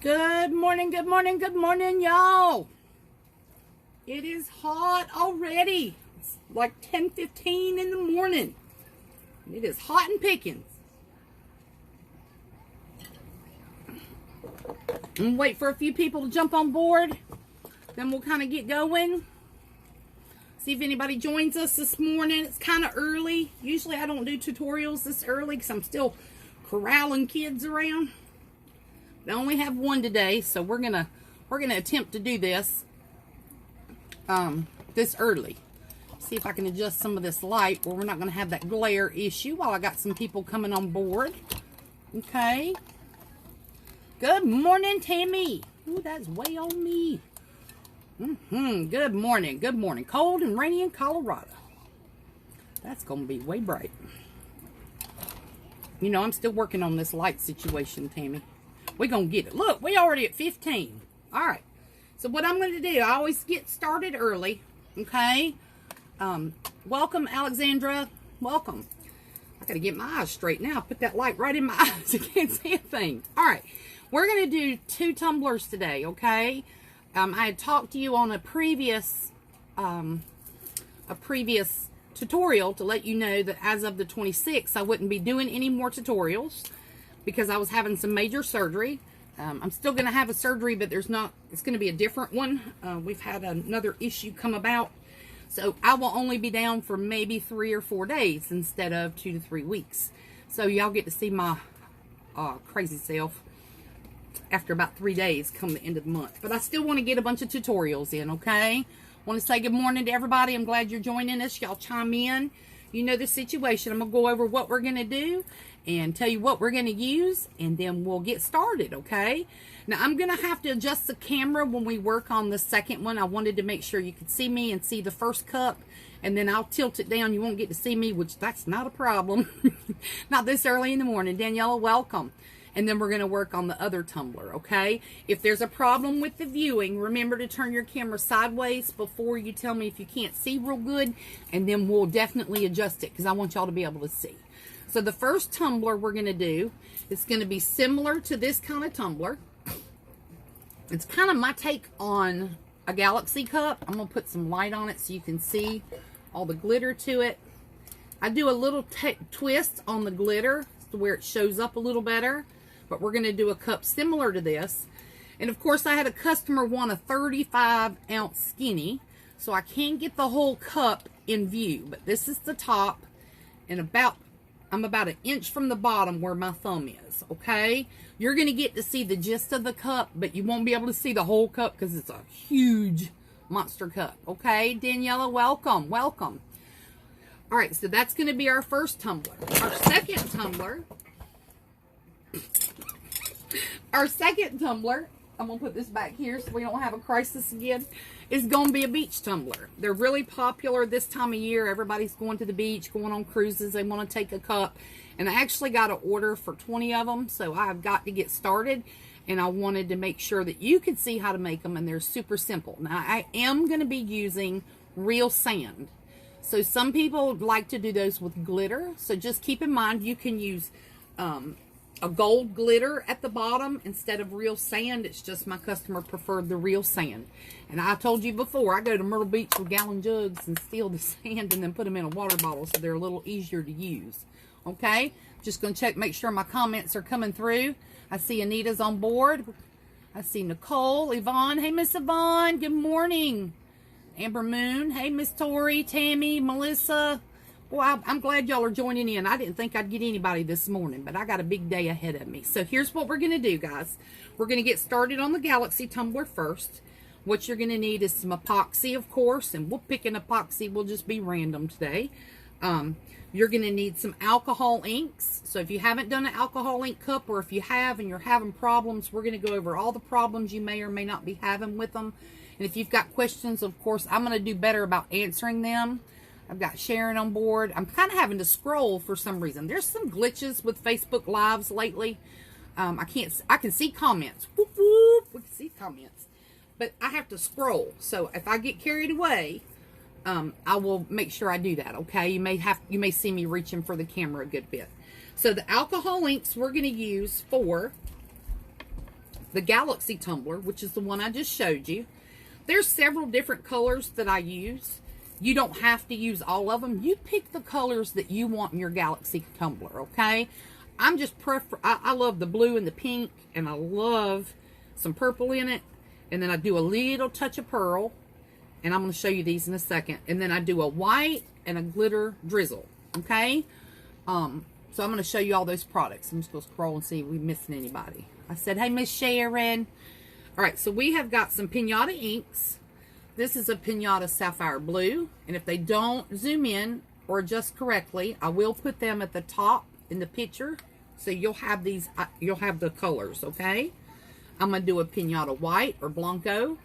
Good morning, good morning, good morning, y'all. It is hot already. It's like 10:15 in the morning. It is hot and pickings. And wait for a few people to jump on board. Then we'll kind of get going. See if anybody joins us this morning. It's kind of early. Usually I don't do tutorials this early because I'm still corralling kids around. I only have one today, so we're gonna attempt to do this this early. See if I can adjust some of this light where we're not gonna have that glare issue while I got some people coming on board. Okay. Good morning, Tammy. Ooh, that's way on me. Good morning. Good morning. Cold and rainy in Colorado. That's gonna be way bright. You know, I'm still working on this light situation, Tammy. We're going to get it. Look, we already at 15. All right. So what I'm going to do, I always get started early. Okay. Welcome, Alexandra. Welcome. I got to get my eyes straight now. Put that light right in my eyes. I can't see a thing. All right. We're going to do 2 tumblers today. Okay. I had talked to you on a previous tutorial to let you know that as of the 26th, I wouldn't be doing any more tutorials because I was having some major surgery. I'm still going to have a surgery, but it's going to be a different one. We've had another issue come about. So I will only be down for maybe 3 or 4 days instead of 2 to 3 weeks. So y'all get to see my crazy self after about 3 days come the end of the month. But I still want to get a bunch of tutorials in, okay? Want to say good morning to everybody. I'm glad you're joining us. Y'all chime in. You know the situation. I'm going to go over what we're going to do and tell you what we're going to use, and then we'll get started, okay? Now, I'm going to have to adjust the camera when we work on the second one. I wanted to make sure you could see me and see the first cup, and then I'll tilt it down. You won't get to see me, which that's not a problem. Not this early in the morning. Daniela, welcome. And then we're going to work on the other tumbler, okay? If there's a problem with the viewing, remember to turn your camera sideways before you tell me if you can't see real good, and then we'll definitely adjust it because I want y'all to be able to see. So the first tumbler we're going to do is going to be similar to this kind of tumbler. It's kind of my take on a Galaxy cup. I'm going to put some light on it so you can see all the glitter to it. I do a little twist on the glitter to where it shows up a little better. But we're going to do a cup similar to this. And of course, I had a customer want a 35-ounce skinny. So I can't get the whole cup in view. But this is the top. And I'm about an inch from the bottom where my thumb is. Okay? You're going to get to see the gist of the cup. But you won't be able to see the whole cup because it's a huge monster cup. Okay? Daniela, welcome. Welcome. All right. So that's going to be our first tumbler. Our second tumbler, I'm going to put this back here so we don't have a crisis again, is going to be a beach tumbler. They're really popular this time of year. Everybody's going to the beach, going on cruises. They want to take a cup. And I actually got an order for 20 of them, so I've got to get started. And I wanted to make sure that you could see how to make them, and they're super simple. Now, I am going to be using real sand. So some people like to do those with glitter. So just keep in mind you can use a gold glitter at the bottom instead of real sand. It's just my customer preferred the real sand. And I told you before, I go to Myrtle Beach with gallon jugs and steal the sand and then put them in a water bottle so they're a little easier to use. Okay? Just going to check, make sure my comments are coming through. I see Anita's on board. I see Nicole, Yvonne. Hey, Miss Yvonne. Good morning. Amber Moon. Hey, Miss Tori, Tammy, Melissa. Well, I'm glad y'all are joining in. I didn't think I'd get anybody this morning, but I got a big day ahead of me. So here's what we're going to do, guys. We're going to get started on the Galaxy tumbler first. What you're going to need is some epoxy, of course, and we'll pick an epoxy. We'll just be random today. You're going to need some alcohol inks. So if you haven't done an alcohol ink cup, or if you have and you're having problems, we're going to go over all the problems you may or may not be having with them. And if you've got questions, of course, I'm going to do better about answering them. I've got Sharon on board. I'm kind of having to scroll for some reason. There's some glitches with Facebook Lives lately. I can see comments. Whoop, whoop. We can see comments. But I have to scroll. So if I get carried away, I will make sure I do that, okay? You may see me reaching for the camera a good bit. So the alcohol inks we're going to use for the Galaxy tumbler, which is the one I just showed you. There's several different colors that I use. You don't have to use all of them. You pick the colors that you want in your Galaxy tumbler, okay? I'm just I love the blue and the pink, and I love some purple in it. And then I do a little touch of pearl, and I'm going to show you these in a second. And then I do a white and a glitter drizzle, okay? So I'm going to show you all those products. I'm just going to scroll and see if we're missing anybody. I said, hey, Miss Sharon. All right, so we have got some Pinata inks. This is a Pinata Sapphire Blue. And if they don't zoom in or adjust correctly, I will put them at the top in the picture. So you'll have these, you'll have the colors, okay? I'm going to do a Pinata White or Blanco.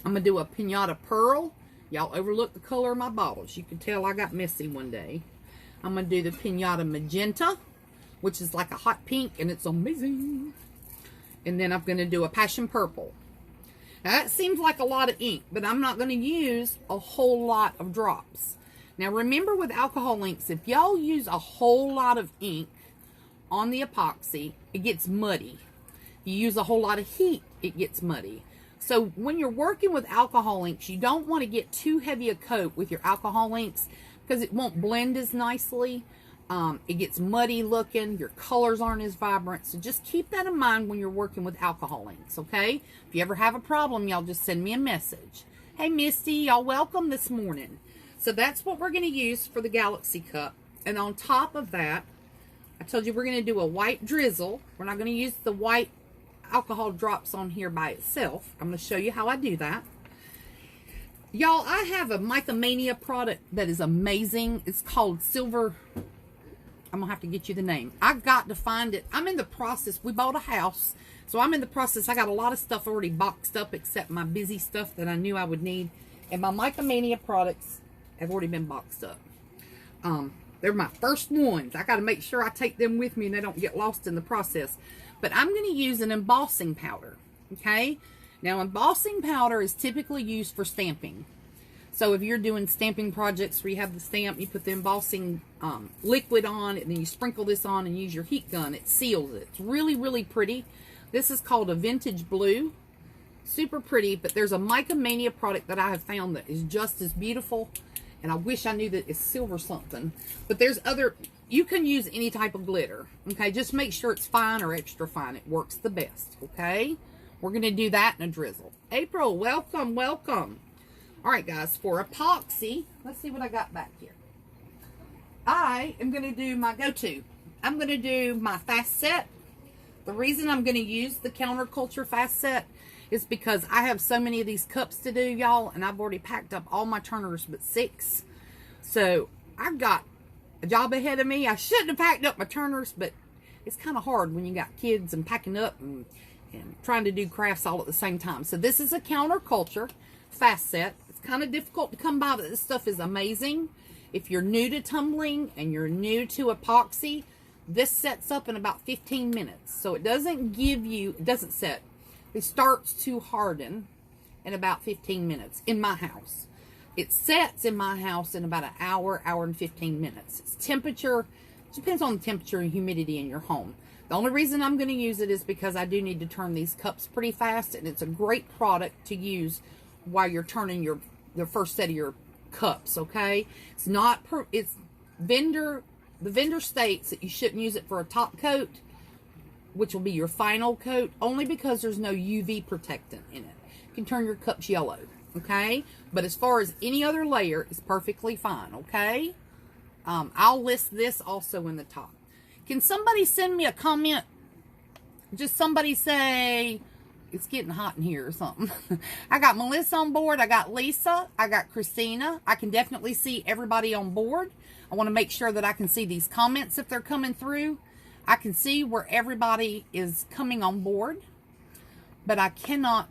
I'm going to do a Pinata Pearl. Y'all overlook the color of my bottles. You can tell I got messy one day. I'm going to do the Pinata Magenta, which is like a hot pink, and it's amazing. And then I'm going to do a Passion Purple. Now, that seems like a lot of ink, but I'm not going to use a whole lot of drops. Now, remember with alcohol inks, if y'all use a whole lot of ink on the epoxy, it gets muddy. You use a whole lot of heat, it gets muddy. So when you're working with alcohol inks, you don't want to get too heavy a coat with your alcohol inks because it won't blend as nicely. It gets muddy looking. Your colors aren't as vibrant. So just keep that in mind when you're working with alcohol inks, okay? If you ever have a problem, y'all just send me a message. Hey, Misty, y'all welcome this morning. So that's what we're going to use for the Galaxy cup. And on top of that, I told you we're going to do a white drizzle. We're not going to use the white alcohol drops on here by itself. I'm going to show you how I do that. Y'all, I have a Micromania product that is amazing. It's called Silver. I'm going to have to get you the name. I got to find it. I'm in the process. We bought a house. So I'm in the process. I got a lot of stuff already boxed up except my busy stuff that I knew I would need. And my Micromania products have already been boxed up. They're my first ones. I got to make sure I take them with me and they don't get lost in the process. But I'm going to use an embossing powder. Okay? Now, embossing powder is typically used for stamping. So if you're doing stamping projects where you have the stamp, you put the embossing liquid on, and then you sprinkle this on and use your heat gun. It seals it. It's really, really pretty. This is called a Vintage Blue. Super pretty, but there's a Micromania product that I have found that is just as beautiful. And I wish I knew that it's silver something. But there's other, you can use any type of glitter. Okay, just make sure it's fine or extra fine. It works the best, okay? We're going to do that in a drizzle. April, welcome, welcome. All right, guys, for epoxy, let's see what I got back here. I am going to do my go-to. I'm going to do my fast set. The reason I'm going to use the Counterculture fast set is because I have so many of these cups to do, y'all, and I've already packed up all my turners but 6. So I've got a job ahead of me. I shouldn't have packed up my turners, but it's kind of hard when you got kids and packing up and trying to do crafts all at the same time. So this is a Counterculture fast set. It's kind of difficult to come by, but this stuff is amazing. If you're new to tumbling and you're new to epoxy, this sets up in about 15 minutes. So it doesn't give you, it doesn't set. It starts to harden in about 15 minutes in my house. It sets in my house in about an hour, hour and 15 minutes. It's temperature, it depends on the temperature and humidity in your home. The only reason I'm going to use it is because I do need to turn these cups pretty fast, and it's a great product to use while you're turning the first set of your cups, okay? It's not, the vendor states that you shouldn't use it for a top coat, which will be your final coat, only because there's no UV protectant in it. You can turn your cups yellow, okay? But as far as any other layer, it's perfectly fine, okay? I'll list this also in the top. Can somebody send me a comment? Just somebody say, it's getting hot in here or something. I got Melissa on board. I got Lisa. I got Christina. I can definitely see everybody on board. I want to make sure that I can see these comments if they're coming through. I can see where everybody is coming on board, but I cannot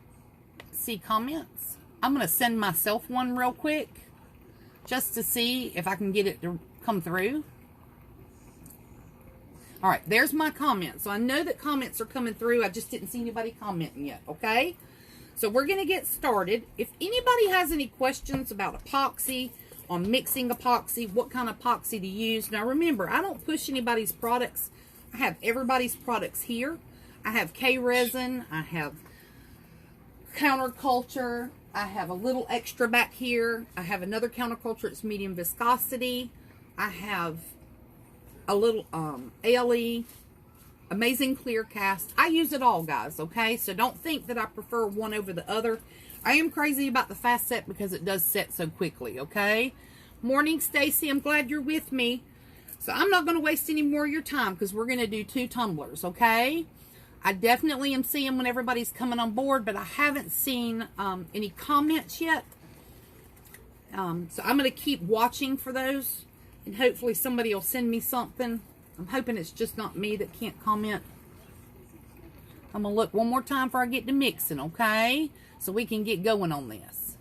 see comments. I'm going to send myself one real quick just to see if I can get it to come through. All right, there's my comments. So I know that comments are coming through. I just didn't see anybody commenting yet, okay? So we're going to get started. If anybody has any questions about epoxy, on mixing epoxy, what kind of epoxy to use. Now remember, I don't push anybody's products. I have everybody's products here. I have K-resin. I have counterculture. I have a little extra back here. I have another counterculture. It's medium viscosity. I have a little ALE, amazing clear cast. I use it all, guys, okay? So don't think that I prefer one over the other. I am crazy about the fast set because it does set so quickly, okay? Morning, Stacy. I'm glad you're with me. So I'm not going to waste any more of your time because we're going to do 2 tumblers, okay? I definitely am seeing when everybody's coming on board, but I haven't seen any comments yet. So I'm going to keep watching for those, and hopefully somebody will send me something. I'm hoping it's just not me that can't comment. I'm going to look one more time before I get to mixing, okay? So we can get going on this.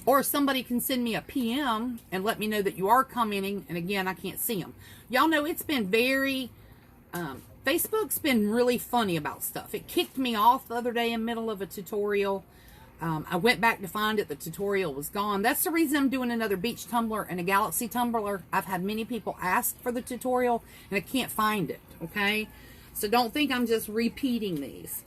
Or somebody can send me a PM and let me know that you are commenting. And again, I can't see them. Y'all know it's been very... Facebook's been really funny about stuff. It kicked me off the other day in the middle of a tutorial. I went back to find it. The tutorial was gone. That's the reason I'm doing another beach tumbler and a galaxy tumbler. I've had many people ask for the tutorial and I can't find it. Okay? So don't think I'm just repeating these.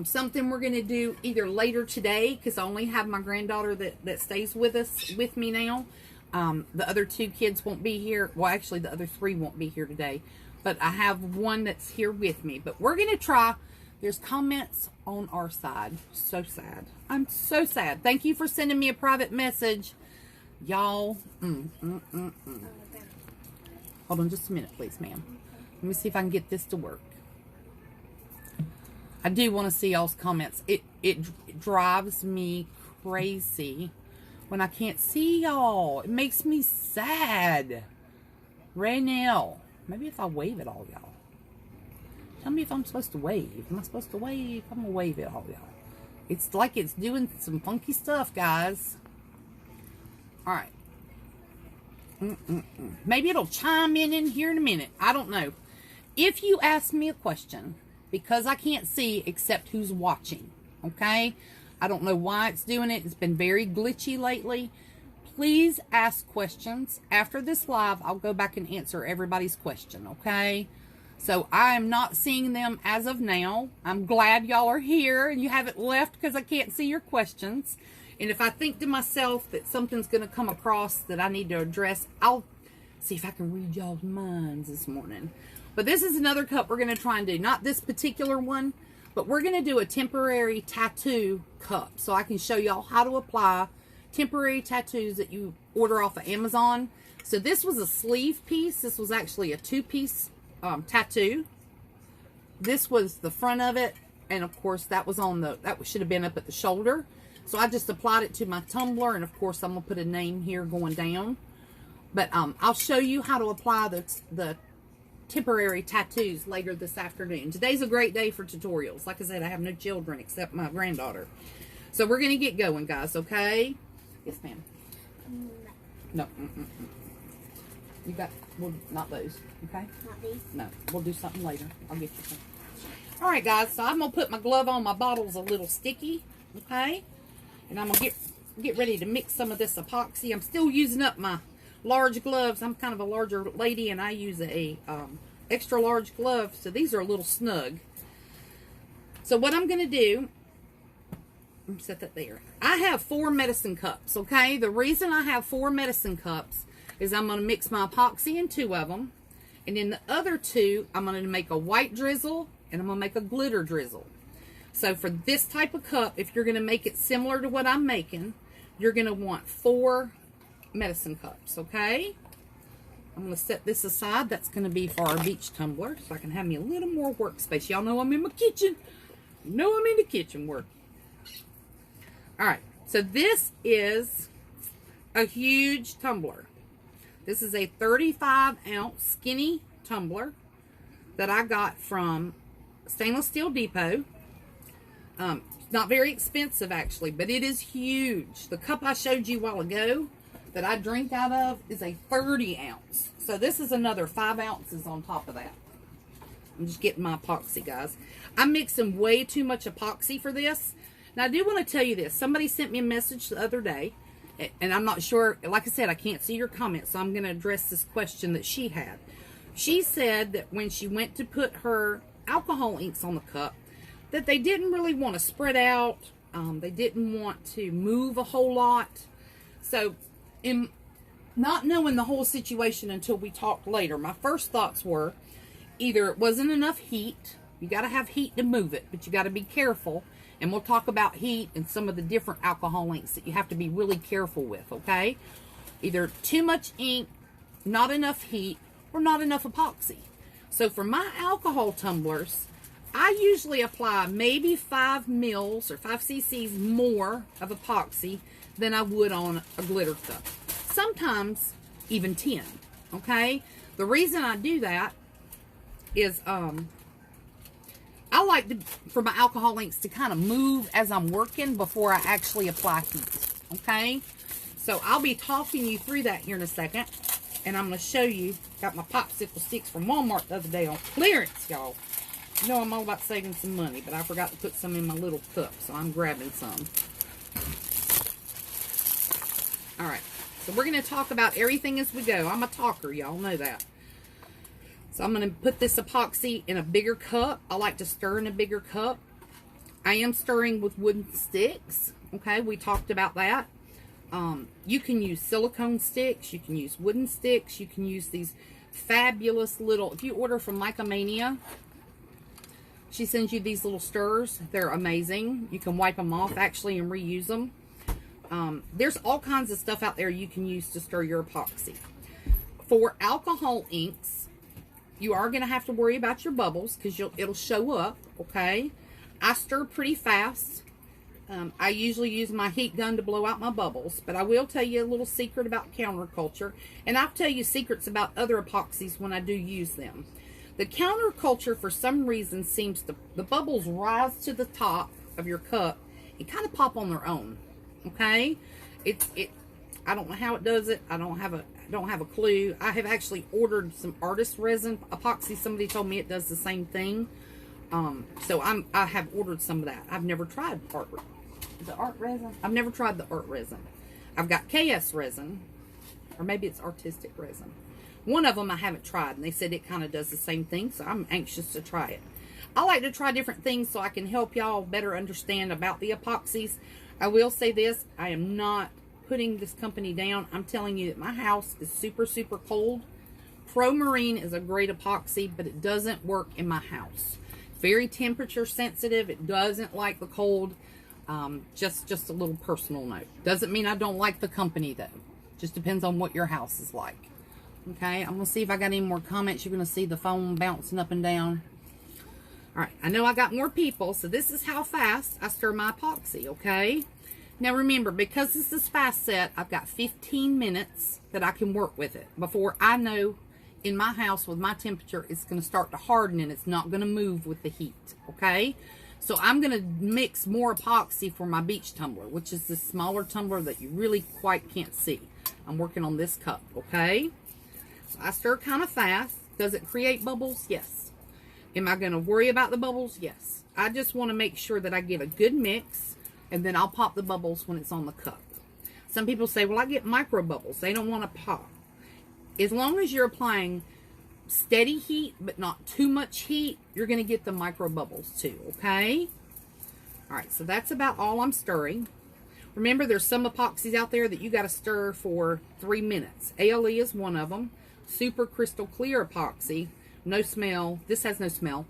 Something we're going to do either later today, because I only have my granddaughter that stays with me now. The other 2 kids won't be here. Well, actually, the other 3 won't be here today. But I have one that's here with me. But we're going to try. There's comments on our side. So sad. I'm so sad. Thank you for sending me a private message. Y'all. Hold on just a minute, please, ma'am. Let me see if I can get this to work. I do want to see y'all's comments. It drives me crazy when I can't see y'all. It makes me sad. Raynell. Maybe if I wave at all y'all. Tell me if I'm supposed to wave. Am I supposed to wave? I'm going to wave at all y'all. It's like it's doing some funky stuff, guys. Alright. Maybe it'll chime in here in a minute. I don't know. If you ask me a question... because I can't see except who's watching, okay? I don't know why it's doing it. It's been very glitchy lately. Please ask questions. After this live, I'll go back and answer everybody's question, okay? So I am not seeing them as of now. I'm glad y'all are here and you haven't left because I can't see your questions. And if I think to myself that something's going to come across that I need to address, I'll see if I can read y'all's minds this morning. But this is another cup we're going to try and do. Not this particular one, but we're going to do a temporary tattoo cup. So I can show y'all how to apply temporary tattoos that you order off of Amazon. So this was a sleeve piece. This was actually a 2-piece tattoo. This was the front of it. And of course that was on the, that should have been up at the shoulder. So I just applied it to my tumbler. And of course I'm going to put a name here going down. But I'll show you how to apply the temporary tattoos later this afternoon. Today's a great day for tutorials. Like I said, I have no children except my granddaughter. So we're going to get going, guys, okay? Yes, ma'am. No. You got, well, not those, okay? Not these? No, we'll do something later. I'll get you some. All right, guys, so I'm going to put my glove on. My bottle's a little sticky, okay? And I'm going to get ready to mix some of this epoxy. I'm still using up my large gloves. I'm kind of a larger lady and I use a extra large glove, so these are a little snug. So what I'm going to do, let me set that there. I have 4 medicine cups, okay? The reason I have 4 medicine cups is I'm going to mix my epoxy in 2 of them, and in the other 2 I'm going to make a white drizzle and I'm going to make a glitter drizzle. So for this type of cup, if you're going to make it similar to what I'm making, you're going to want 4 medicine cups, okay? I'm going to set this aside. That's going to be for our beach tumbler, so I can have me a little more workspace. Y'all know I'm in my kitchen. You know I'm in the kitchen work. Alright, so this is a huge tumbler. This is a 35-ounce skinny tumbler that I got from Stainless Steel Depot. Not very expensive, actually, but it is huge. The cup I showed you a while ago that I drink out of is a 30-ounce. So this is another 5 ounces on top of that. I'm just getting my epoxy, guys. I'm mixing way too much epoxy for this. Now, I do want to tell you this. Somebody sent me a message the other day, and I'm not sure. Like I said, I can't see your comments, so I'm going to address this question that she had. She said that when she went to put her alcohol inks on the cup, that they didn't really want to spread out. They didn't want to move a whole lot. So, in not knowing the whole situation until we talked later, my first thoughts were either it wasn't enough heat. You got to have heat to move it, but you got to be careful. And we'll talk about heat and some of the different alcohol inks that you have to be really careful with, okay? Either too much ink, not enough heat, or not enough epoxy. So for my alcohol tumblers, I usually apply maybe 5 mils or 5 cc's more of epoxy than I would on a glitter cup. Sometimes even 10, okay? The reason I do that is I like for my alcohol inks to kind of move as I'm working before I actually apply heat, okay? So I'll be talking you through that here in a second, and I'm going to show you. Got my popsicle sticks from Walmart the other day on clearance, y'all. You know I'm all about saving some money, but I forgot to put some in my little cup, so I'm grabbing some. Alright, so we're going to talk about everything as we go. I'm a talker, y'all know that. So I'm going to put this epoxy in a bigger cup. I like to stir in a bigger cup. I am stirring with wooden sticks. Okay, we talked about that. You can use silicone sticks. You can use wooden sticks. You can use these fabulous little, if you order from Micomania, she sends you these little stirrers. They're amazing. You can wipe them off actually and reuse them. There's all kinds of stuff out there you can use to stir your epoxy. For alcohol inks, you are going to have to worry about your bubbles because it'll show up, okay? I stir pretty fast. I usually use my heat gun to blow out my bubbles, but I will tell you a little secret about counterculture, and I'll tell you secrets about other epoxies when I do use them. The counterculture, for some reason, seems to, the bubbles rise to the top of your cup and kind of pop on their own, okay? I don't know how it does it. I don't have a clue. I have actually ordered some artist resin epoxy. Somebody told me it does the same thing. So I have ordered some of that. I've never tried art resin. I've never tried the art resin. I've got KS resin, or maybe it's artistic resin. One of them I haven't tried, and they said it kind of does the same thing, so I'm anxious to try it. I like to try different things so I can help y'all better understand about the epoxies. I will say this, I am not putting this company down. I'm telling you that my house is super, super cold. Pro Marine is a great epoxy, but it doesn't work in my house. Very temperature sensitive. It doesn't like the cold. Just a little personal note. Doesn't mean I don't like the company though. Just depends on what your house is like. Okay, I'm going to see if I got any more comments. You're going to see the phone bouncing up and down. Alright, I know I got more people, so this is how fast I stir my epoxy, okay? Now remember, because this is fast set, I've got 15 minutes that I can work with it before I know in my house with my temperature it's going to start to harden and it's not going to move with the heat, okay? So I'm going to mix more epoxy for my beach tumbler, which is this smaller tumbler that you really quite can't see. I'm working on this cup, okay? So I stir kind of fast. Does it create bubbles? Yes. Am I going to worry about the bubbles? Yes. I just want to make sure that I get a good mix, and then I'll pop the bubbles when it's on the cup. Some people say, well, I get micro bubbles. They don't want to pop. As long as you're applying steady heat, but not too much heat, you're going to get the micro bubbles too, okay? All right, so that's about all I'm stirring. Remember, there's some epoxies out there that you got to stir for 3 minutes. ALE is one of them. Super crystal clear epoxy. No smell. This has no smell.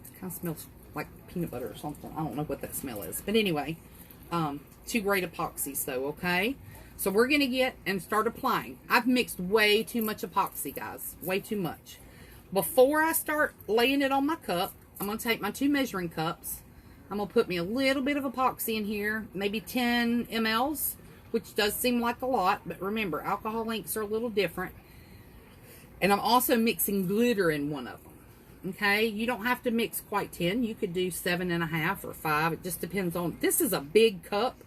It kind of smells like peanut butter or something. I don't know what that smell is. But anyway, 2 great epoxies though, okay? So we're going to get and start applying. I've mixed way too much epoxy, guys. Way too much. Before I start laying it on my cup, I'm going to take my 2 measuring cups. I'm going to put me a little bit of epoxy in here. Maybe 10 mLs, which does seem like a lot. But remember, alcohol inks are a little different. And I'm also mixing glitter in one of them. Okay? You don't have to mix quite 10. You could do 7.5 or 5. It just depends on... This is a big cup.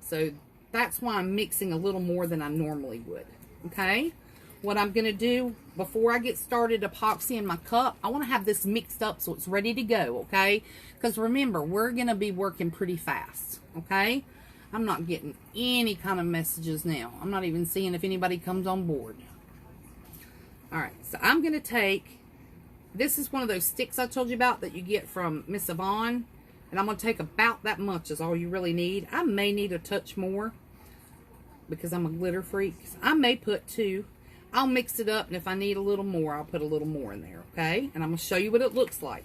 So... that's why I'm mixing a little more than I normally would, okay? What I'm going to do before I get started epoxy in my cup, I want to have this mixed up so it's ready to go, okay? Because remember, we're going to be working pretty fast, okay? I'm not getting any kind of messages now. I'm not even seeing if anybody comes on board. All right, so I'm going to take, this is one of those sticks I told you about that you get from Miss Yvonne. And I'm going to take about that much is all you really need. I may need a touch more because I'm a glitter freak. So I may put 2. I'll mix it up, and if I need a little more, I'll put a little more in there, okay? And I'm going to show you what it looks like.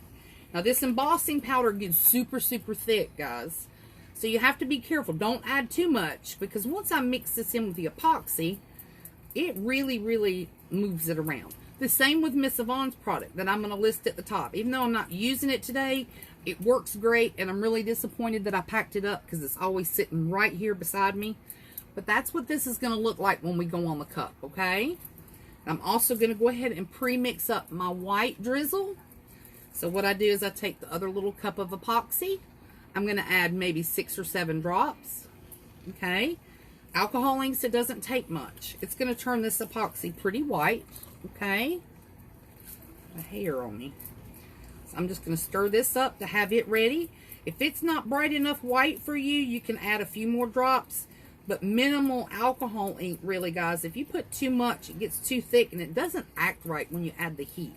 Now, this embossing powder gets super, super thick, guys. So you have to be careful. Don't add too much, because once I mix this in with the epoxy, it really, really moves it around. The same with Miss Yvonne's product that I'm going to list at the top. Even though I'm not using it today, it works great, and I'm really disappointed that I packed it up because it's always sitting right here beside me. But that's what this is going to look like when we go on the cup, okay? I'm also going to go ahead and pre-mix up my white drizzle. So what I do is I take the other little cup of epoxy. I'm going to add maybe 6 or 7 drops, okay? Alcohol inks, it doesn't take much. It's going to turn this epoxy pretty white, okay? A hair on me. So I'm just going to stir this up to have it ready. If it's not bright enough white for you, you can add a few more drops. But minimal alcohol ink, really, guys. If you put too much, it gets too thick, and it doesn't act right when you add the heat.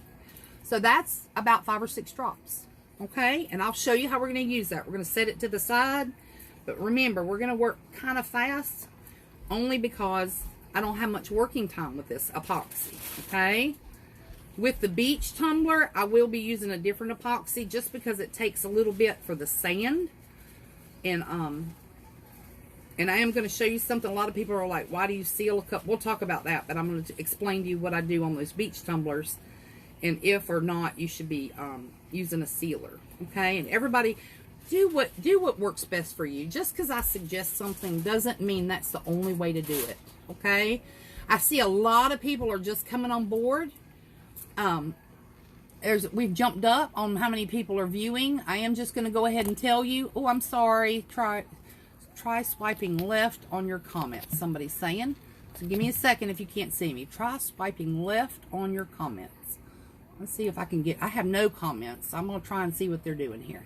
So that's about 5 or 6 drops, okay? And I'll show you how we're going to use that. We're going to set it to the side. But remember, we're going to work kind of fast, only because I don't have much working time with this epoxy, okay? With the beach tumbler, I will be using a different epoxy just because it takes a little bit for the sand. And I am going to show you something. A lot of people are like, why do you seal a cup? We'll talk about that, but I'm going to explain to you what I do on those beach tumblers and if or not you should be using a sealer, okay? And everybody, do what works best for you. Just because I suggest something doesn't mean that's the only way to do it, okay? I see a lot of people are just coming on board. We've jumped up on how many people are viewing. I am just going to go ahead and tell you. Oh, I'm sorry. Try swiping left on your comments, somebody's saying. So give me a second if you can't see me. Try swiping left on your comments. Let's see if I can get, I have no comments. So I'm going to try and see what they're doing here.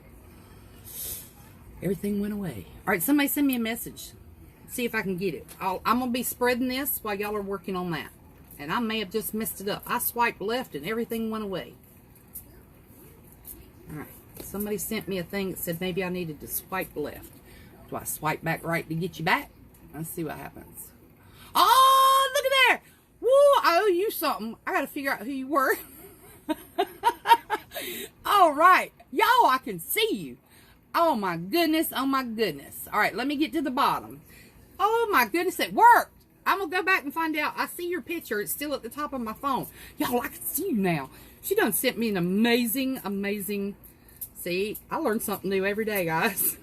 Everything went away. All right, somebody send me a message. See if I can get it. I'm going to be spreading this while y'all are working on that. And I may have just messed it up. I swiped left and everything went away. All right, somebody sent me a thing that said maybe I needed to swipe left. Do I swipe back right to get you back? Let's see what happens. Oh, look at there. Woo, I owe you something. I got to figure out who you were. All right. Y'all, I can see you. Oh, my goodness. Oh, my goodness. All right, let me get to the bottom. Oh, my goodness. It worked. I'm going to go back and find out. I see your picture. It's still at the top of my phone. Y'all, I can see you now. She done sent me an amazing, amazing... See, I learn something new every day, guys.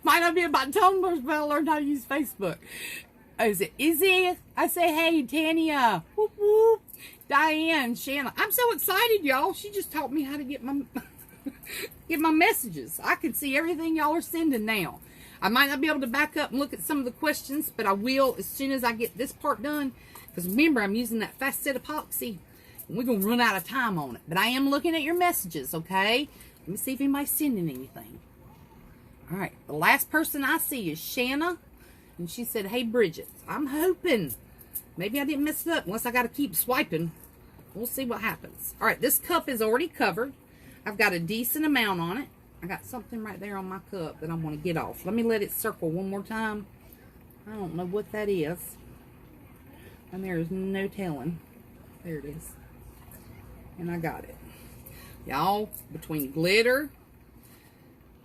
Might not be about tumblers, but I learned how to use Facebook. Is it Izzy? I say, hey, Tanya. Whoop, whoop. Diane, Shanna. I'm so excited, y'all. She just taught me how to get my get my messages. I can see everything y'all are sending now. I might not be able to back up and look at some of the questions, but I will as soon as I get this part done. Because remember, I'm using that fast set epoxy. And we're going to run out of time on it. But I am looking at your messages, okay? Let me see if anybody's sending anything. All right. The last person I see is Shanna. And she said, hey, Bridget. I'm hoping. Maybe I didn't mess it up unless I got to keep swiping. We'll see what happens. All right. This cup is already covered. I've got a decent amount on it. I got something right there on my cup that I want to get off. Let me let it circle one more time. I don't know what that is. And there is no telling. There it is. And I got it. Y'all, between glitter,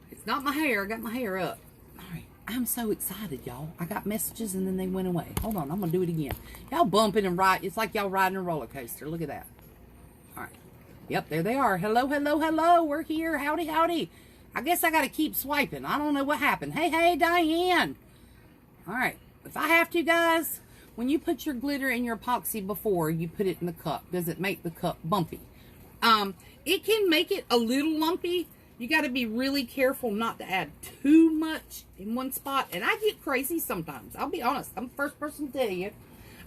it's not my hair. I got my hair up. All right. I'm so excited, y'all. I got messages and then they went away. Hold on. I'm going to do it again. Y'all bumping and riding. It's like y'all riding a roller coaster. Look at that. All right. Yep, there they are. Hello, hello, hello. We're here. Howdy, howdy. I guess I got to keep swiping. I don't know what happened. Hey, hey, Diane. All right. If I have to, guys, when you put your glitter in your epoxy before you put it in the cup, does it make the cup bumpy? It can make it a little lumpy. You got to be really careful not to add too much in one spot. And I get crazy sometimes. I'll be honest. I'm the first person to tell you.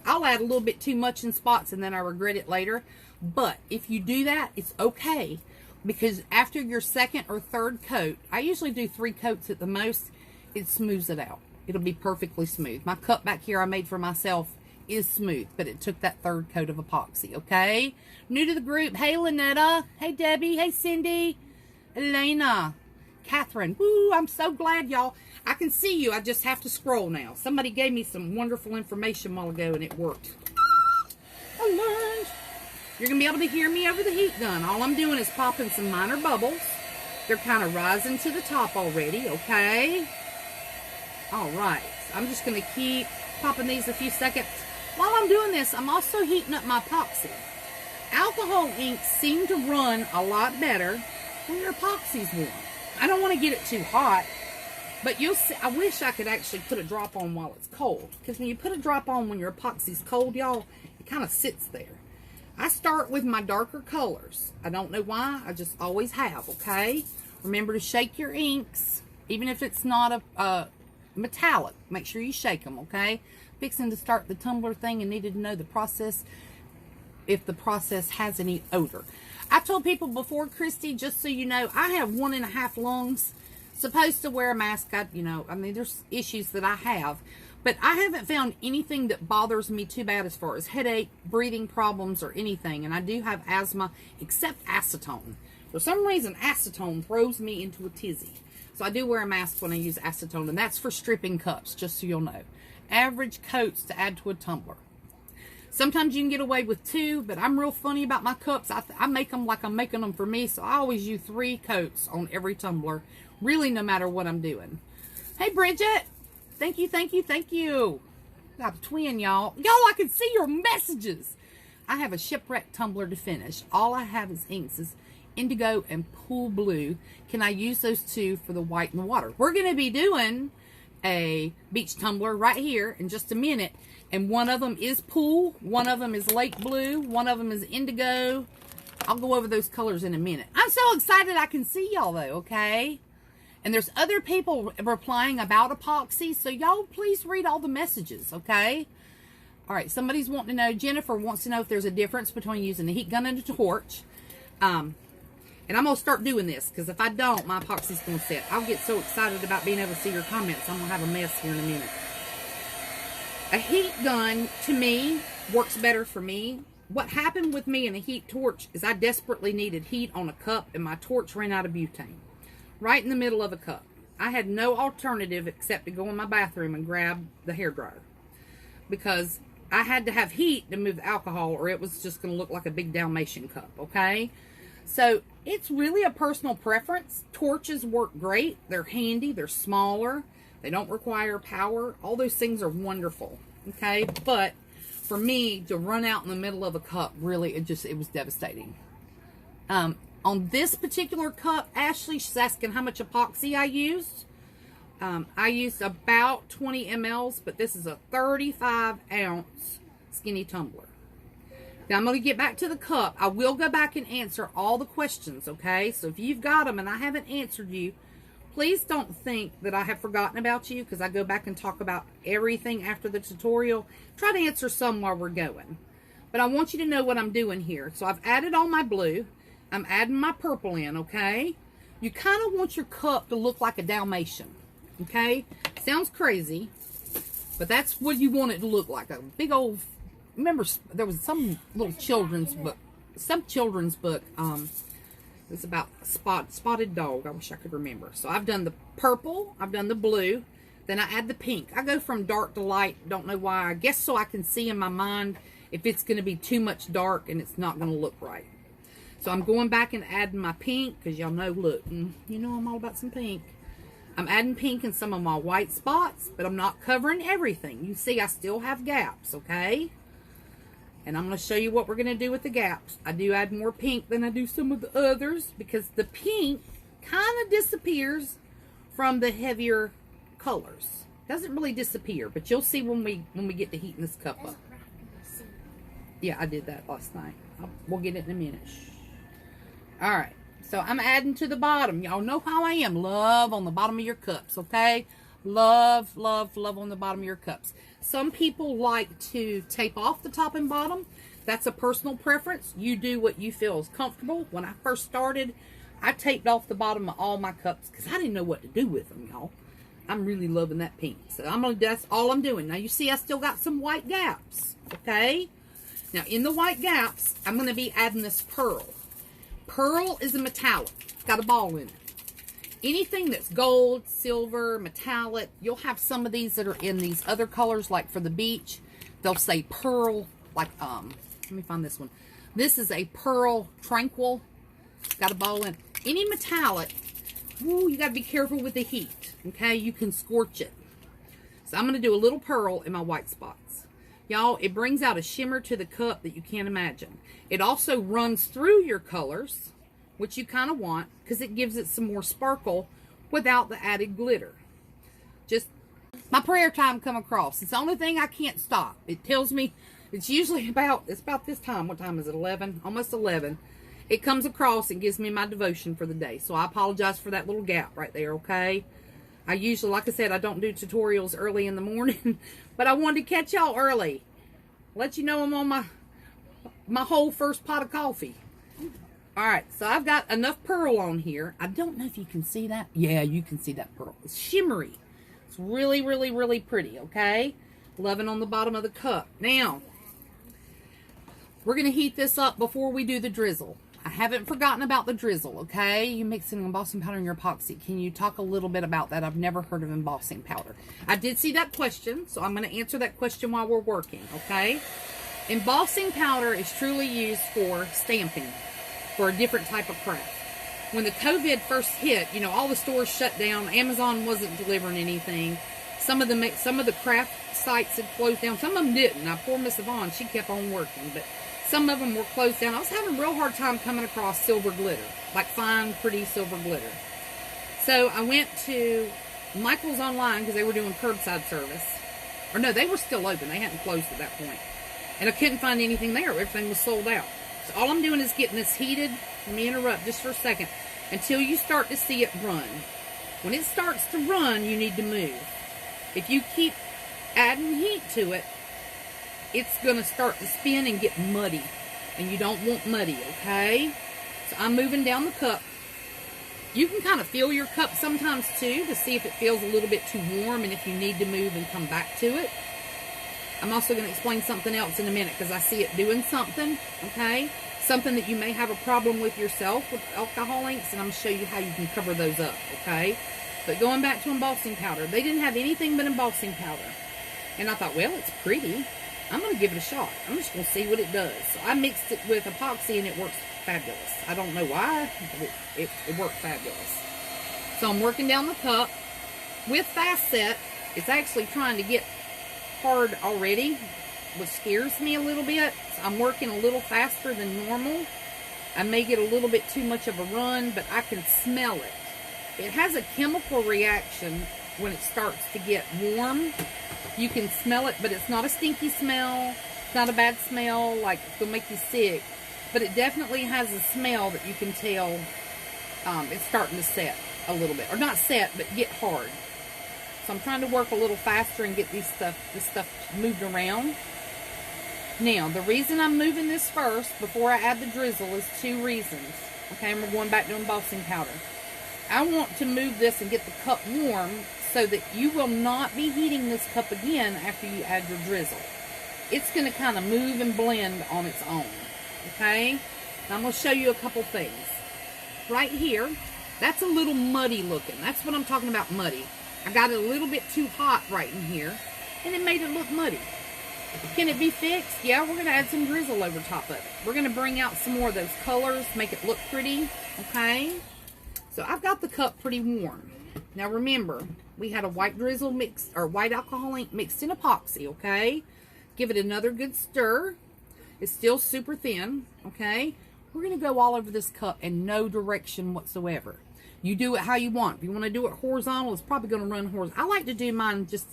I'll add a little bit too much in spots and then I regret it later. But if you do that, it's okay. Because after your second or third coat, I usually do 3 coats at the most, it smooths it out. It'll be perfectly smooth. My cup back here I made for myself is smooth, but it took that third coat of epoxy, okay? New to the group, hey Lynetta, hey Debbie, hey Cindy, Elena, Catherine. Woo, I'm so glad, y'all. I can see you. I just have to scroll now. Somebody gave me some wonderful information a while ago, and it worked. I learned. You're going to be able to hear me over the heat gun. All I'm doing is popping some minor bubbles. They're kind of rising to the top already, okay? All right. So I'm just going to keep popping these a few seconds. While I'm doing this, I'm also heating up my epoxy. Alcohol inks seem to run a lot better when your epoxy's warm. I don't want to get it too hot, but you'll see. I wish I could actually put a drop on while it's cold, because when you put a drop on when your epoxy's cold, y'all, it kind of sits there. I start with my darker colors. I don't know why. I just always have, okay? Remember to shake your inks, even if it's not a metallic. Make sure you shake them, okay? Fixing to start the tumbler thing and needed to know the process, if the process has any odor. I told people before, Christy, just so you know, I have 1.5 lungs. Supposed to wear a mask. I mean, there's issues that I have. But I haven't found anything that bothers me too bad as far as headache, breathing problems, or anything. And I do have asthma, except acetone. For some reason, acetone throws me into a tizzy. So I do wear a mask when I use acetone. And that's for stripping cups, just so you'll know. Average coats to add to a tumbler. Sometimes you can get away with 2, but I'm real funny about my cups. I make them like I'm making them for me, so I always use 3 coats on every tumbler, really no matter what I'm doing. Hey, Bridget. Thank you, thank you, thank you. Got a twin, y'all. Y'all, I can see your messages. I have a shipwreck tumbler to finish. All I have is inks, is indigo and pool blue. Can I use those 2 for the white and the water? We're going to be doing a beach tumbler right here in just a minute. And one of them is pool, one of them is lake blue, one of them is indigo. I'll go over those colors in a minute. I'm so excited I can see y'all though, okay? And there's other people replying about epoxy, so y'all please read all the messages, okay? All right, somebody's wanting to know, Jennifer wants to know if there's a difference between using a heat gun and a torch. And I'm going to start doing this, because if I don't, my epoxy's going to set. I'll get so excited about being able to see your comments, I'm going to have a mess here in a minute. A heat gun, to me, works better for me. What happened with me in a heat torch is I desperately needed heat on a cup, and my torch ran out of butane. Right in the middle of a cup. I had no alternative except to go in my bathroom and grab the hairdryer. Because I had to have heat to move the alcohol, or it was just going to look like a big Dalmatian cup, okay? So, it's really a personal preference. Torches work great. They're handy. They're smaller. They don't require power. All those things are wonderful, okay? But for me, to run out in the middle of a cup, really, it was devastating. On this particular cup, Ashley, she's asking how much epoxy I used. I used about 20 mLs, but this is a 35-ounce skinny tumbler. Now, I'm going to get back to the cup. I will go back and answer all the questions, okay? So if you've got them and I haven't answered you, please don't think that I have forgotten about you, because I go back and talk about everything after the tutorial. Try to answer some while we're going. But I want you to know what I'm doing here. So I've added all my blue. I'm adding my purple in, okay? You kind of want your cup to look like a Dalmatian, okay? Sounds crazy, but that's what you want it to look like. A big old, remember, there was some little children's book, it's about a spotted dog. I wish I could remember. So I've done the purple, I've done the blue, then I add the pink. I go from dark to light, don't know why. I guess so I can see in my mind if it's going to be too much dark and it's not going to look right. So I'm going back and adding my pink, because y'all know, look, you know I'm all about some pink. I'm adding pink in some of my white spots, but I'm not covering everything. You see I still have gaps, okay? And I'm going to show you what we're going to do with the gaps. I do add more pink than I do some of the others, because the pink kind of disappears from the heavier colors. Doesn't really disappear, but you'll see when we get to heating this cup up. Yeah, I did that last night. We'll get it in a minute. All right, so I'm adding to the bottom. Y'all know how I am. Love on the bottom of your cups, okay? Love, love, love on the bottom of your cups. Some people like to tape off the top and bottom. That's a personal preference. You do what you feel is comfortable. When I first started, I taped off the bottom of all my cups because I didn't know what to do with them, y'all. I'm really loving that pink. So that's all I'm doing. Now you see I still got some white gaps. Okay. Now in the white gaps, I'm going to be adding this pearl. Pearl is a metallic. It's got a ball in it. Anything that's gold, silver, metallic, you'll have some of these that are in these other colors, like for the beach. They'll say pearl, like, let me find this one. This is a pearl tranquil. Got a ball in it. Any metallic, ooh, you got to be careful with the heat, okay? You can scorch it. So I'm going to do a little pearl in my white spots. Y'all, it brings out a shimmer to the cup that you can't imagine. It also runs through your colors, which you kind of want, because it gives it some more sparkle without the added glitter. Just my prayer time come across. It's the only thing I can't stop. It tells me it's usually about this time. What time is it? 11? Almost 11. It comes across and gives me my devotion for the day. So I apologize for that little gap right there, okay? I usually, like I said, I don't do tutorials early in the morning, but I wanted to catch y'all early. Let you know I'm on my whole first pot of coffee. Alright, so I've got enough pearl on here. I don't know if you can see that. Yeah, you can see that pearl. It's shimmery. It's really, really, really pretty, okay? Loving on the bottom of the cup. Now, we're going to heat this up before we do the drizzle. I haven't forgotten about the drizzle, okay? You mixing embossing powder in your epoxy. Can you talk a little bit about that? I've never heard of embossing powder. I did see that question, so I'm going to answer that question while we're working, okay? Embossing powder is truly used for stamping, for a different type of craft. When the COVID first hit, you know, all the stores shut down. Amazon wasn't delivering anything. Some of the craft sites had closed down. Some of them didn't. Now, poor Miss Yvonne, she kept on working, but some of them were closed down. I was having a real hard time coming across silver glitter, like fine, pretty silver glitter. So I went to Michael's online because they were doing curbside service. Or no, they were still open. They hadn't closed at that point. And I couldn't find anything there. Everything was sold out. So all I'm doing is getting this heated. Let me interrupt just for a second. Until you start to see it run. When it starts to run, you need to move. If you keep adding heat to it, it's going to start to spin and get muddy. And you don't want muddy, okay? So I'm moving down the cup. You can kind of feel your cup sometimes too to see if it feels a little bit too warm and if you need to move and come back to it. I'm also going to explain something else in a minute because I see it doing something, okay? Something that you may have a problem with yourself with alcohol inks, and I'm going to show you how you can cover those up, okay? But going back to embossing powder, they didn't have anything but embossing powder. And I thought, well, it's pretty. I'm going to give it a shot. I'm just going to see what it does. So I mixed it with epoxy, and it works fabulous. I don't know why, but it worked fabulous. So I'm working down the cup. With fast set, it's actually trying to get hard already, which scares me a little bit. So I'm working a little faster than normal. I may get a little bit too much of a run, but I can smell it. It has a chemical reaction when it starts to get warm. You can smell it, but it's not a stinky smell. It's not a bad smell, like it's going to make you sick. But it definitely has a smell that you can tell it's starting to set a little bit. Or not set, but get hard. So I'm trying to work a little faster and get this stuff moved around. Now, the reason I'm moving this first before I add the drizzle is two reasons. Okay, and we're going back to embossing powder. I want to move this and get the cup warm so that you will not be heating this cup again after you add your drizzle. It's going to kind of move and blend on its own. Okay? Now I'm going to show you a couple things. Right here, that's a little muddy looking. That's what I'm talking about, muddy. I got it a little bit too hot right in here, and it made it look muddy. Can it be fixed? Yeah, we're going to add some drizzle over top of it. We're going to bring out some more of those colors, make it look pretty. Okay? So I've got the cup pretty warm. Now remember, we had a white drizzle mixed, or white alcohol ink mixed in epoxy, okay? Give it another good stir. It's still super thin, okay? We're going to go all over this cup in no direction whatsoever. You do it how you want. If you want to do it horizontal, it's probably going to run horizontal. I like to do mine just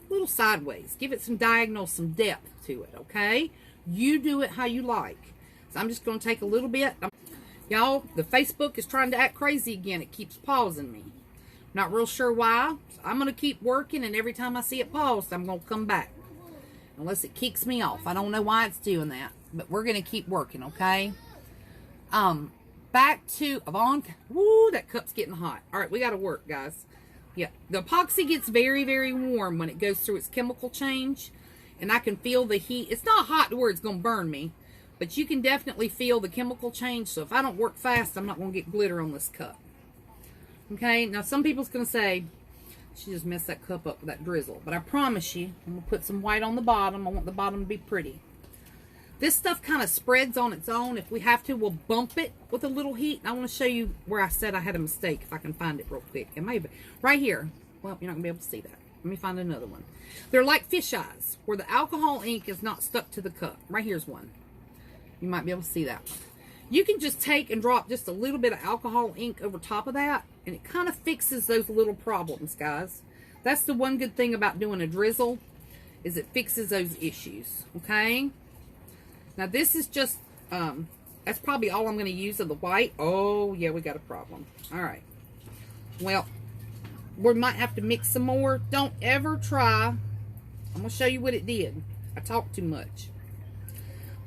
a little sideways. Give it some diagonal, some depth to it, okay? You do it how you like. So I'm just going to take a little bit. Y'all, the Facebook is trying to act crazy again. It keeps pausing me. Not real sure why. So I'm going to keep working, and every time I see it paused, I'm going to come back. Unless it kicks me off. I don't know why it's doing that. But we're going to keep working, okay? Back to Yvonne. Woo, that cup's getting hot. All right, we got to work, guys. Yeah, the epoxy gets very, very warm when it goes through its chemical change, and I can feel the heat. It's not hot to where it's going to burn me, but you can definitely feel the chemical change. So if I don't work fast, I'm not going to get glitter on this cup. Okay, now some people's going to say, she just messed that cup up with that drizzle. But I promise you, I'm going to put some white on the bottom. I want the bottom to be pretty. This stuff kind of spreads on its own. If we have to, we'll bump it with a little heat. I want to show you where I said I had a mistake, if I can find it real quick. It may be right here. Well, you're not going to be able to see that. Let me find another one. They're like fish eyes, where the alcohol ink is not stuck to the cup. Right here's one. You might be able to see that one. You can just take and drop just a little bit of alcohol ink over top of that, and it kind of fixes those little problems, guys. That's the one good thing about doing a drizzle, is it fixes those issues, okay? Now, this is just, that's probably all I'm going to use of the white. Oh, yeah, we got a problem. All right. Well, we might have to mix some more. Don't ever try. I'm going to show you what it did. I talked too much.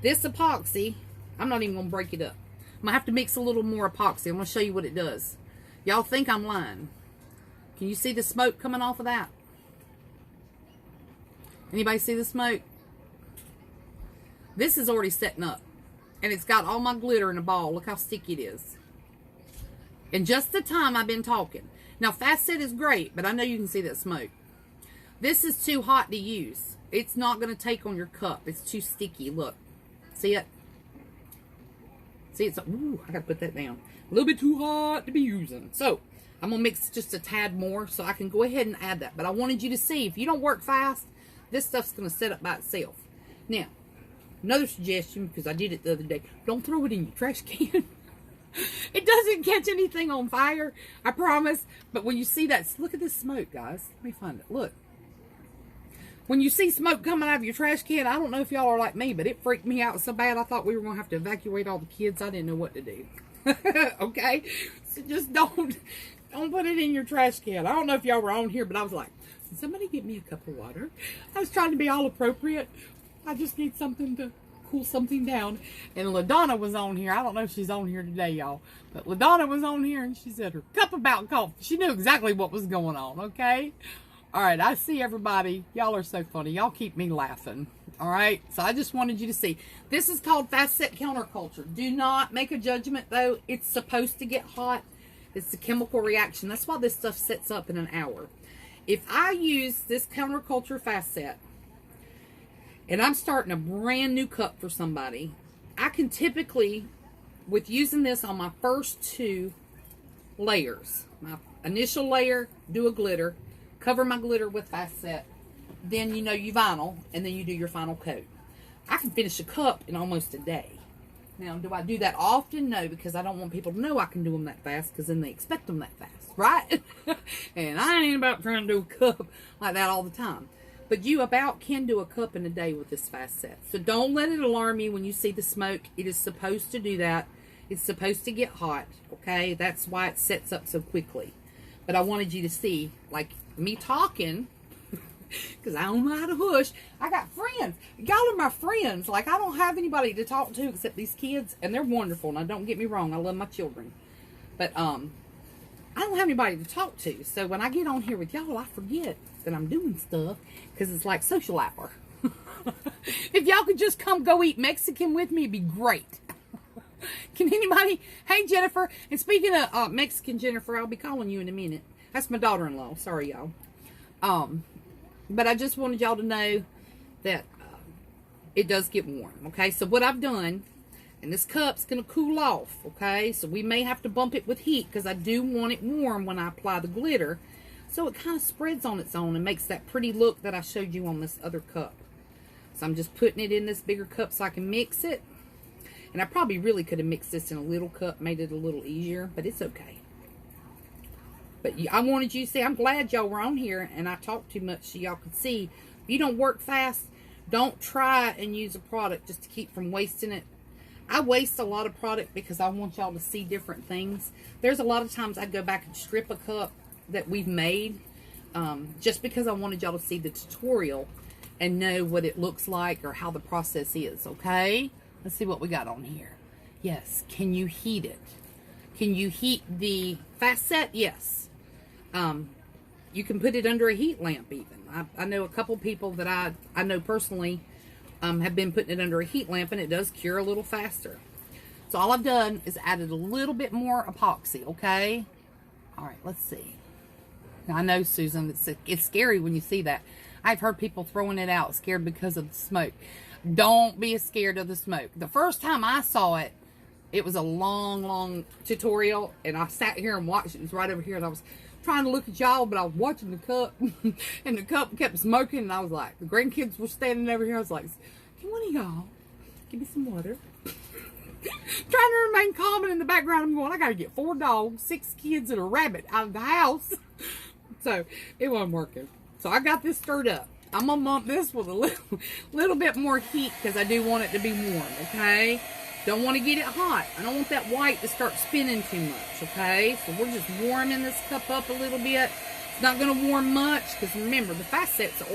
This epoxy, I'm not even going to break it up. I'm going to have to mix a little more epoxy. I'm going to show you what it does. Y'all think I'm lying. Can you see the smoke coming off of that? Anybody see the smoke? This is already setting up. And it's got all my glitter in a ball. Look how sticky it is. In just the time I've been talking. Now, fast set is great, but I know you can see that smoke. This is too hot to use. It's not going to take on your cup. It's too sticky. Look. See it? See, it's, ooh, I got to put that down. A little bit too hot to be using. So, I'm going to mix just a tad more so I can go ahead and add that. But I wanted you to see, if you don't work fast, this stuff's going to set up by itself. Now, another suggestion, because I did it the other day, don't throw it in your trash can. It doesn't catch anything on fire, I promise. But when you see that, look at this smoke, guys. Let me find it. Look. When you see smoke coming out of your trash can, I don't know if y'all are like me, but it freaked me out so bad I thought we were going to have to evacuate all the kids. I didn't know what to do. Okay? So just don't put it in your trash can. I don't know if y'all were on here, but I was like, can somebody get me a cup of water? I was trying to be all appropriate. I just need something to cool something down. And LaDonna was on here. I don't know if she's on here today, y'all. But LaDonna was on here, and she said her cup about coffee. She knew exactly what was going on, okay? All right, I see everybody. Y'all are so funny. Y'all keep me laughing. All right? So I just wanted you to see. This is called fast set counterculture. Do not make a judgment, though. It's supposed to get hot. It's a chemical reaction. That's why this stuff sets up in an hour. If I use this counterculture fast set, and I'm starting a brand new cup for somebody, I can typically, with using this on my first two layers, my initial layer, do a glitter, cover my glitter with fast set, then you vinyl, and then you do your final coat. I can finish a cup in almost a day. Now, do I do that often? No, because I don't want people to know I can do them that fast, because then they expect them that fast, right? And I ain't about trying to do a cup like that all the time. But you about can do a cup in a day with this fast set. So don't let it alarm you when you see the smoke. It is supposed to do that. It's supposed to get hot, okay? That's why it sets up so quickly. But I wanted you to see, like, me talking, because I don't know how to hush. I got friends. Y'all are my friends. Like, I don't have anybody to talk to except these kids, and they're wonderful. Now, don't get me wrong. I love my children. But, I don't have anybody to talk to. So, when I get on here with y'all, I forget that I'm doing stuff, because it's like social hour. If y'all could just come go eat Mexican with me, it'd be great. Can anybody? Hey, Jennifer. And speaking of Mexican, Jennifer, I'll be calling you in a minute. That's my daughter-in-law. Sorry, y'all. But I just wanted y'all to know that it does get warm. Okay, so what I've done, and this cup's going to cool off. Okay, so we may have to bump it with heat, because I do want it warm when I apply the glitter. So it kind of spreads on its own and makes that pretty look that I showed you on this other cup. So I'm just putting it in this bigger cup so I can mix it. And I probably really could have mixed this in a little cup, made it a little easier, but it's okay. But I wanted you to see, I'm glad y'all were on here and I talked too much so y'all could see. If you don't work fast, don't try and use a product just to keep from wasting it. I waste a lot of product because I want y'all to see different things. There's a lot of times I go back and strip a cup that we've made just because I wanted y'all to see the tutorial and know what it looks like or how the process is, okay? Let's see what we got on here. Yes, can you heat it? Can you heat the fast set? Yes. You can put it under a heat lamp even. I know a couple people that I know personally have been putting it under a heat lamp, and it does cure a little faster. So all I've done is added a little bit more epoxy, okay? All right, let's see. Now, I know, Susan, it's scary when you see that. I've heard people throwing it out scared because of the smoke. Don't be scared of the smoke. The first time I saw it, it was a long, long tutorial, and I sat here and watched it. It was right over here, and I was trying to look at y'all, but I was watching the cup, and the cup kept smoking, and I was like, the grandkids were standing over here. I was like, can one of y'all give me some water? Trying to remain calm, and in the background, I'm going, I got to get 4 dogs, 6 kids, and a rabbit out of the house. So, it wasn't working. So, I got this stirred up. I'm going to mump this with a little bit more heat because I do want it to be warm, okay? Don't want to get it hot. I don't want that white to start spinning too much, okay? So, we're just warming this cup up a little bit. It's not going to warm much because, remember, the facets are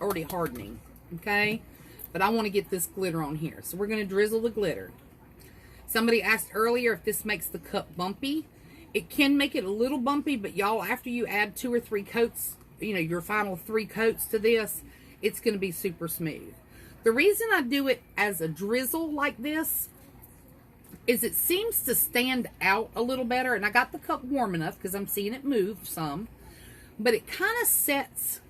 already hardening, okay? But I want to get this glitter on here. So, we're going to drizzle the glitter. Somebody asked earlier if this makes the cup bumpy. It can make it a little bumpy, but y'all, after you add 2 or 3 coats, you know, your final 3 coats to this, it's going to be super smooth. The reason I do it as a drizzle like this is it seems to stand out a little better. And I got the cup warm enough because I'm seeing it move some. But it kind of sets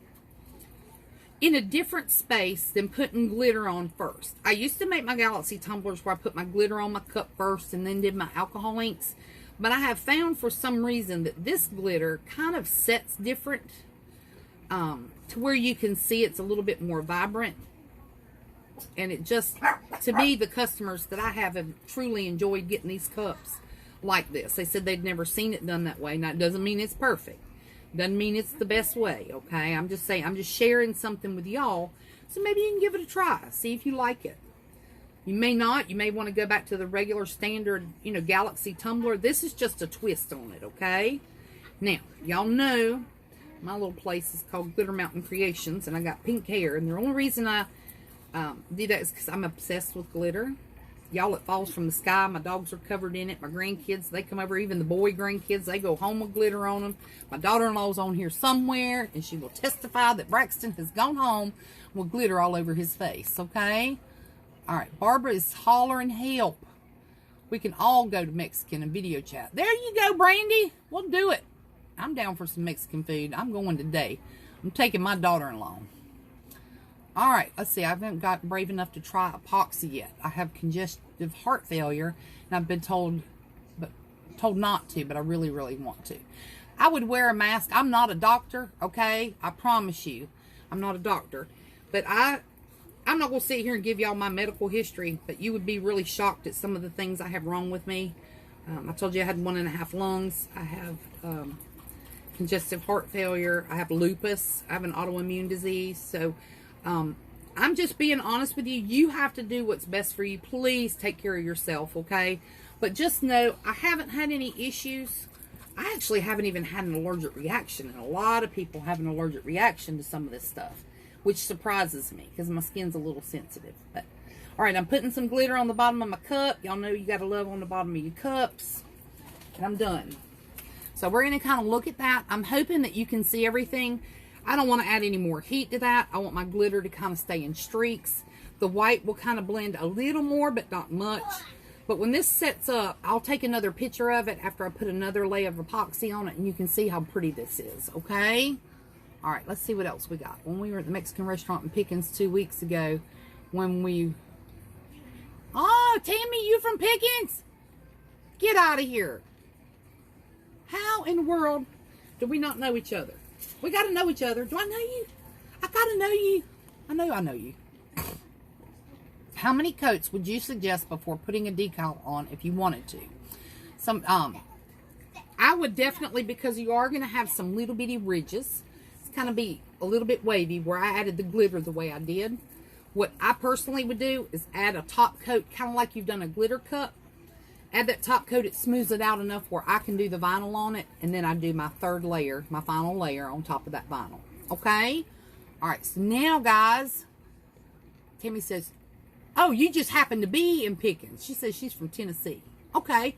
in a different space than putting glitter on first. I used to make my Galaxy tumblers where I put my glitter on my cup first and then did my alcohol inks. But I have found for some reason that this glitter kind of sets different to where you can see it's a little bit more vibrant. And it just, to me, the customers that I have truly enjoyed getting these cups like this. They said they'd never seen it done that way. Now, it doesn't mean it's perfect. Doesn't mean it's the best way, okay? I'm just saying, I'm just sharing something with y'all. So maybe you can give it a try. See if you like it. You may not. You may want to go back to the regular standard, you know, Galaxy tumbler. This is just a twist on it, okay? Now, y'all know my little place is called Glitter Mountain Creations, and I got pink hair. And the only reason I do that is because I'm obsessed with glitter. Y'all, it falls from the sky. My dogs are covered in it. My grandkids, they come over. Even the boy grandkids, they go home with glitter on them. My daughter-in-law's on here somewhere, and she will testify that Braxton has gone home with glitter all over his face, okay? All right, Barbara is hollering help. We can all go to Mexican and video chat. There you go, Brandy. We'll do it. I'm down for some Mexican food. I'm going today. I'm taking my daughter-in-law. All right, let's see. I haven't got brave enough to try epoxy yet. I have congestive heart failure, and I've been told not to, but I really, really want to. I would wear a mask. I'm not a doctor, okay? I promise you, I'm not a doctor. But I'm not going to sit here and give y'all my medical history, but you would be really shocked at some of the things I have wrong with me. I told you I had 1.5 lungs. I have congestive heart failure. I have lupus. I have an autoimmune disease. So, I'm just being honest with you. You have to do what's best for you. Please take care of yourself, okay? But just know, I haven't had any issues. I actually haven't even had an allergic reaction. And a lot of people have an allergic reaction to some of this stuff, which surprises me because my skin's a little sensitive. But, all right, I'm putting some glitter on the bottom of my cup. Y'all know you got to love on the bottom of your cups. And I'm done. So we're going to kind of look at that. I'm hoping that you can see everything. I don't want to add any more heat to that. I want my glitter to kind of stay in streaks. The white will kind of blend a little more, but not much. But when this sets up, I'll take another picture of it after I put another layer of epoxy on it, and you can see how pretty this is, okay? All right, let's see what else we got. When we were at the Mexican restaurant in Pickens 2 weeks ago, Oh, Tammy, you from Pickens? Get out of here. How in the world do we not know each other? We got to know each other. Do I know you? I got to know you. I know you. How many coats would you suggest before putting a decal on if you wanted to? I would definitely, because you are going to have some little bitty ridges. It's kind of be a little bit wavy where I added the glitter the way I did. What I personally would do is add a top coat, kind of like you've done a glitter cup. Add that top coat, it smooths it out enough where I can do the vinyl on it, and then I do my third layer, my final layer on top of that vinyl. Okay? All right, so now, guys, Tammy says, oh, you just happen to be in Pickens. She says she's from Tennessee. Okay.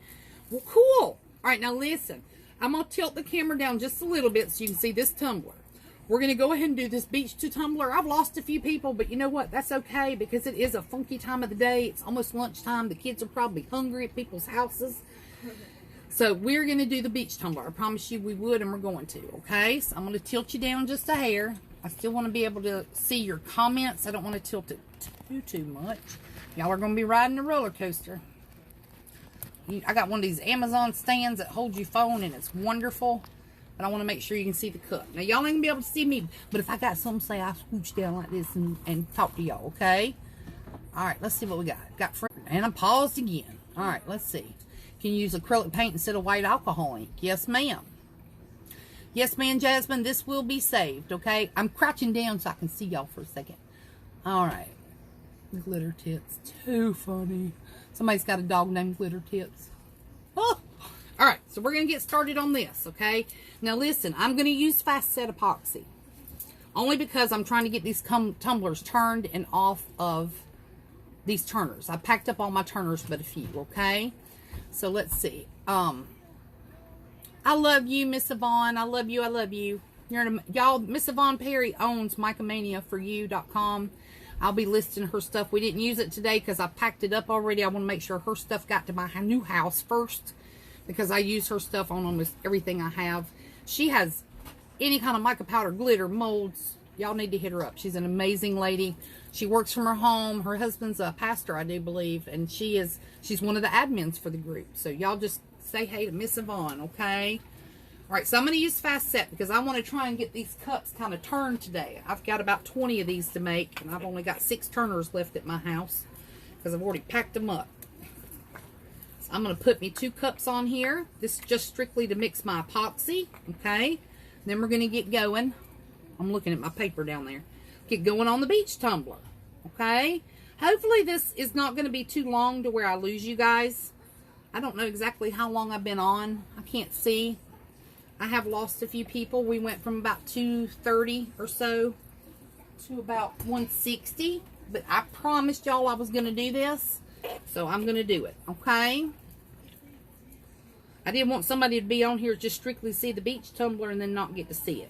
Well, cool. All right, now listen. I'm going to tilt the camera down just a little bit so you can see this tumbler. We're going to go ahead and do this beach to tumbler. I've lost a few people, but you know what? That's okay because it is a funky time of the day. It's almost lunchtime. The kids are probably hungry at people's houses. So we're going to do the beach tumbler. I promise you we would, and we're going to, okay? So I'm going to tilt you down just a hair. I still want to be able to see your comments. I don't want to tilt it too much. Y'all are going to be riding the roller coaster. I got one of these Amazon stands that holds your phone, and it's wonderful. But I want to make sure you can see the cup. Now, y'all ain't going to be able to see me, but if I got something to say, I'll scooch down like this and talk to y'all, okay? All right, let's see what we got. And I paused again. All right, let's see. Can you use acrylic paint instead of white alcohol ink? Yes, ma'am. Yes, ma'am, Jasmine, this will be saved, okay? I'm crouching down so I can see y'all for a second. All right. Glitter Tits. Too funny. Somebody's got a dog named Glitter Tits. Oh! All right, so we're going to get started on this, okay? Now, listen, I'm going to use fast set epoxy. Only because I'm trying to get these tumblers turned and off of these turners. I packed up all my turners but a few, okay? So, let's see. I love you, Miss Yvonne. I love you. I love you. Y'all, Miss Yvonne Perry owns MicahManiaForYou.com. I'll be listing her stuff. We didn't use it today because I packed it up already. I want to make sure her stuff got to my new house first, because I use her stuff on almost everything I have. She has any kind of mica powder, glitter, molds. Y'all need to hit her up. She's an amazing lady. She works from her home. Her husband's a pastor, I do believe, and she's one of the admins for the group. So y'all just say hey to Miss Yvonne, okay? All right, so I'm going to use fast set because I want to try and get these cups kind of turned today. I've got about 20 of these to make, and I've only got 6 turners left at my house because I've already packed them up. I'm going to put me 2 cups on here. This is just strictly to mix my epoxy, okay? Then we're going to get going. I'm looking at my paper down there. Get going on the beach tumbler, okay? Hopefully this is not going to be too long to where I lose you guys. I don't know exactly how long I've been on. I can't see. I have lost a few people. We went from about 230 or so to about 160. But I promised y'all I was going to do this. So I'm going to do it, okay? I didn't want somebody to be on here just strictly see the beach tumbler and then not get to see it.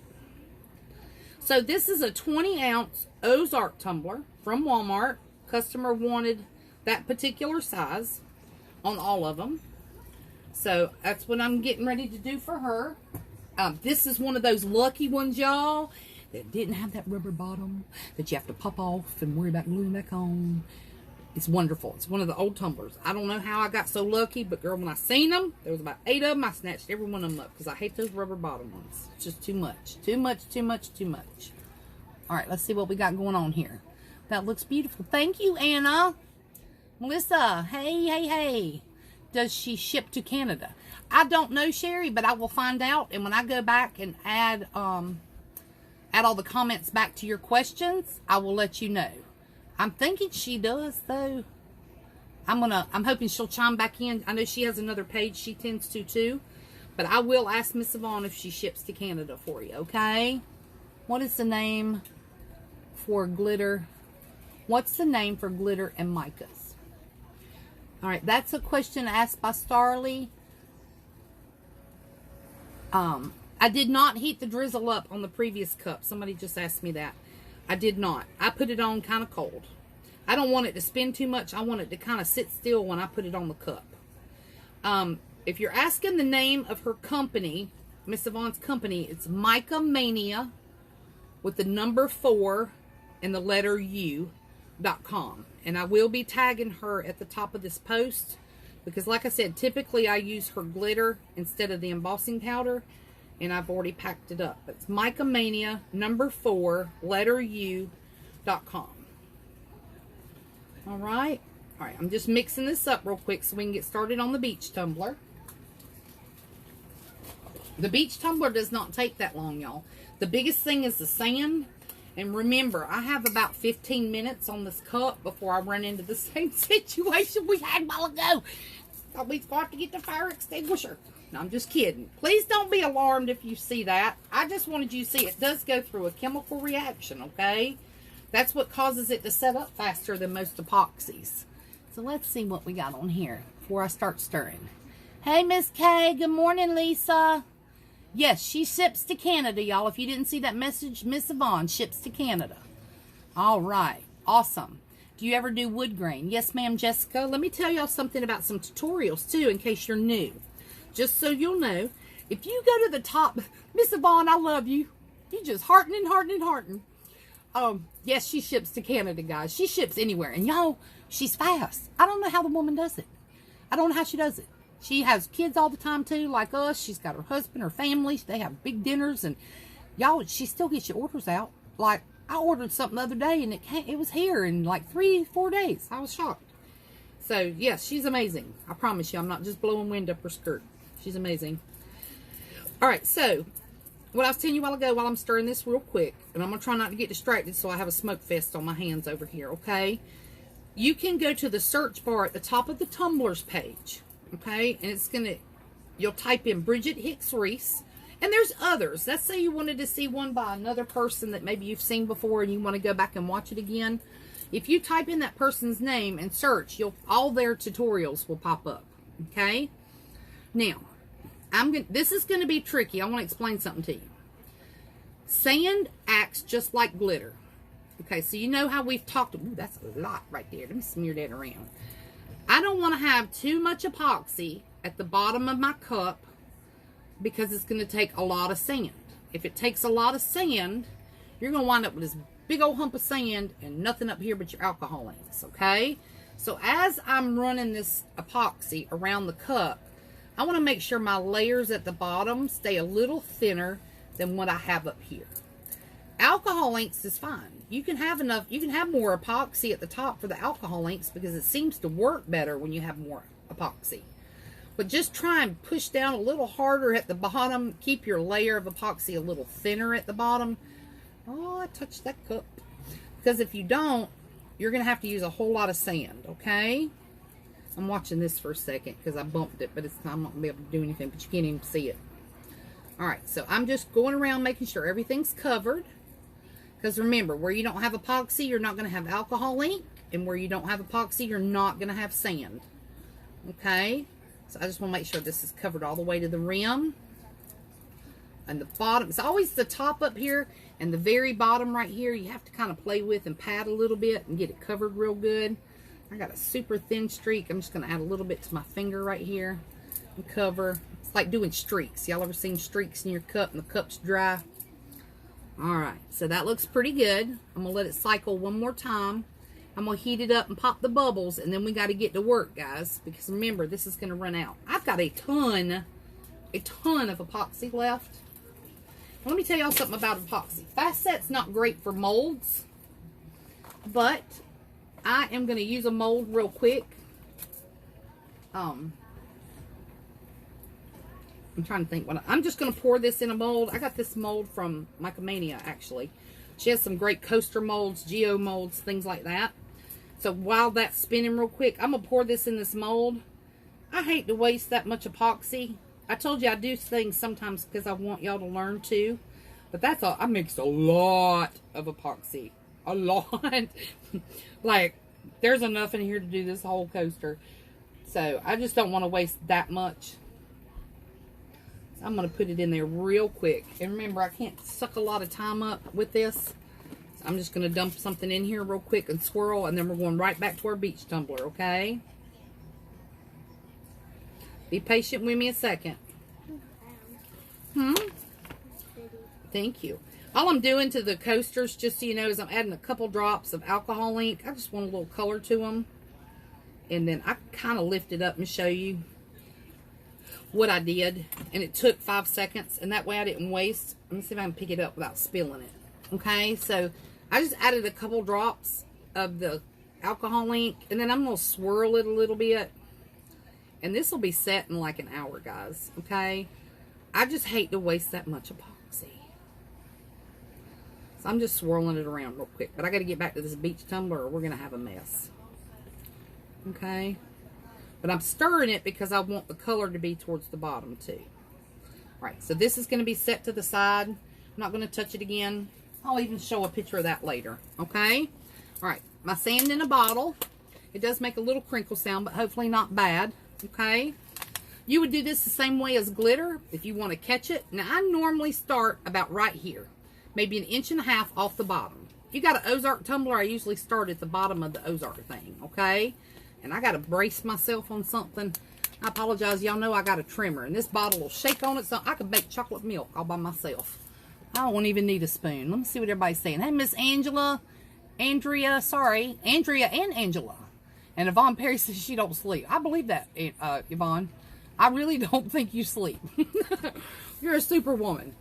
So this is a 20-ounce Ozark tumbler from Walmart. Customer wanted that particular size on all of them. So that's what I'm getting ready to do for her. This is one of those lucky ones, y'all, that didn't have that rubber bottom that you have to pop off and worry about gluing back on. It's wonderful. It's one of the old tumblers. I don't know how I got so lucky, but girl, when I seen them, there was about 8 of them. I snatched every one of them up because I hate those rubber bottom ones. It's just too much. Too much, too much, too much. All right, let's see what we got going on here. That looks beautiful. Thank you, Anna. Melissa, hey. Does she ship to Canada? I don't know, Sherry, but I will find out. And when I go back and add all the comments back to your questions, I will let you know. I'm thinking she does, though. I'm hoping she'll chime back in. I know she has another page she tends to, too. But I will ask Miss Yvonne if she ships to Canada for you, okay? What is the name for glitter? What's the name for glitter and micas? All right, that's a question asked by Starly. I did not heat the drizzle up on the previous cup. Somebody just asked me that. I did not. I put it on kind of cold. I don't want it to spin too much. I want it to kind of sit still when I put it on the cup. If you're asking the name of her company, Miss Yvonne's company, it's Mica Mania with the number 4 and the letter U.com. And I will be tagging her at the top of this post because, like I said, typically I use her glitter instead of the embossing powder, and I've already packed it up. It's Mica Mania, number 4, letter U.com. All right. I'm just mixing this up real quick so we can get started on the beach tumbler. The beach tumbler does not take that long, y'all. The biggest thing is the sand. And remember, I have about 15 minutes on this cup before I run into the same situation we had a while ago. Thought we'd have to get the fire extinguisher. No, I'm just kidding. Please don't be alarmed if you see that. I just wanted you to see it does go through a chemical reaction, okay? That's what causes it to set up faster than most epoxies. So let's see what we got on here before I start stirring. Hey, Miss Kay. Good morning, Lisa. Yes, she ships to Canada, y'all. If you didn't see that message, Miss Yvonne ships to Canada. All right. Awesome. Do you ever do wood grain? Yes, ma'am, Jessica. Let me tell y'all something about some tutorials, too, in case you're new. Just so you'll know, if you go to the top, Miss Yvonne, I love you. You just heartening. Yes, she ships to Canada, guys. She ships anywhere. And y'all, she's fast. I don't know how the woman does it. I don't know how she does it. She has kids all the time, too, like us. She's got her husband, her family. They have big dinners. And y'all, she still gets your orders out. Like, I ordered something the other day, and it was here in like 3-4 days. I was shocked. So, yes, she's amazing. I promise you, I'm not just blowing wind up her skirt. She's amazing. All right, so what I was telling you a while ago, while I'm stirring this real quick, and I'm going to try not to get distracted so I have a smoke fest on my hands over here, okay? You can go to the search bar at the top of the tumblers page, okay? And it's going to, you'll type in Bridget Hicks Reese. And there's others. Let's say you wanted to see one by another person that maybe you've seen before and you want to go back and watch it again. If you type in that person's name and search, all their tutorials will pop up. Okay? Now, this is going to be tricky. I want to explain something to you. Sand acts just like glitter. Okay, so you know how we've talked. Ooh, that's a lot right there. Let me smear that around. I don't want to have too much epoxy at the bottom of my cup, because it's going to take a lot of sand. If it takes a lot of sand, you're going to wind up with this big old hump of sand and nothing up here but your alcohol inks, okay? So as I'm running this epoxy around the cup, I want to make sure my layers at the bottom stay a little thinner than what I have up here. Alcohol inks is fine. You can have more epoxy at the top for the alcohol inks because it seems to work better when you have more epoxy. But just try and push down a little harder at the bottom. Keep your layer of epoxy a little thinner at the bottom. Oh, I touched that cup. Because if you don't, you're going to have to use a whole lot of sand, okay? I'm watching this for a second because I bumped it, but I'm not going to be able to do anything, but you can't even see it. All right, so I'm just going around making sure everything's covered. Because remember, where you don't have epoxy, you're not going to have alcohol ink. And where you don't have epoxy, you're not going to have sand. Okay? So I just want to make sure this is covered all the way to the rim. And the bottom, it's always the top up here and the very bottom right here. You have to kind of play with and pat a little bit and get it covered real good. I got a super thin streak. I'm just going to add a little bit to my finger right here and cover. It's like doing streaks. Y'all ever seen streaks in your cup and the cup's dry? All right, so that looks pretty good. I'm going to let it cycle one more time. I'm going to heat it up and pop the bubbles, and then we got to get to work, guys, because remember, this is going to run out. I've got a ton of epoxy left. Let me tell y'all something about epoxy. Fast set's not great for molds, but I am going to use a mold real quick. I'm trying to think. I'm just going to pour this in a mold. I got this mold from Micomania, actually. She has some great coaster molds, geo molds, things like that. So while that's spinning real quick, I'm going to pour this in this mold. I hate to waste that much epoxy. I told you I do things sometimes because I want y'all to learn too. But that's all. I mixed a lot of epoxy. A lot. Like, there's enough in here to do this whole coaster. So I just don't want to waste that much. So I'm going to put it in there real quick. And remember, I can't suck a lot of time up with this. I'm just going to dump something in here real quick and swirl, and then we're going right back to our beach tumbler, okay? Be patient with me a second. Thank you. All I'm doing to the coasters, just so you know, is I'm adding a couple drops of alcohol ink. I just want a little color to them. And then I kind of lift it up and show you what I did. And it took 5 seconds, and that way I didn't waste. Let me see if I can pick it up without spilling it. Okay, so I just added a couple drops of the alcohol ink, and then I'm going to swirl it a little bit. And this will be set in like an hour, guys. Okay, I just hate to waste that much epoxy. So I'm just swirling it around real quick. But I got to get back to this beach tumbler or we're going to have a mess. Okay, but I'm stirring it because I want the color to be towards the bottom too. All right, so this is going to be set to the side. I'm not going to touch it again. I'll even show a picture of that later, okay? All right, my sand in a bottle. It does make a little crinkle sound, but hopefully not bad, okay? You would do this the same way as glitter if you want to catch it. Now, I normally start about right here, maybe 1.5 inches off the bottom. If you got an Ozark tumbler, I usually start at the bottom of the Ozark thing, okay? And I got to brace myself on something. I apologize. Y'all know I got a trimmer, and this bottle will shake on it, so I could make chocolate milk all by myself. I don't even need a spoon. Let me see what everybody's saying. Hey, Miss Angela, Andrea and Angela. And Yvonne Perry says she don't sleep. I believe that, Yvonne. I really don't think you sleep. You're a superwoman.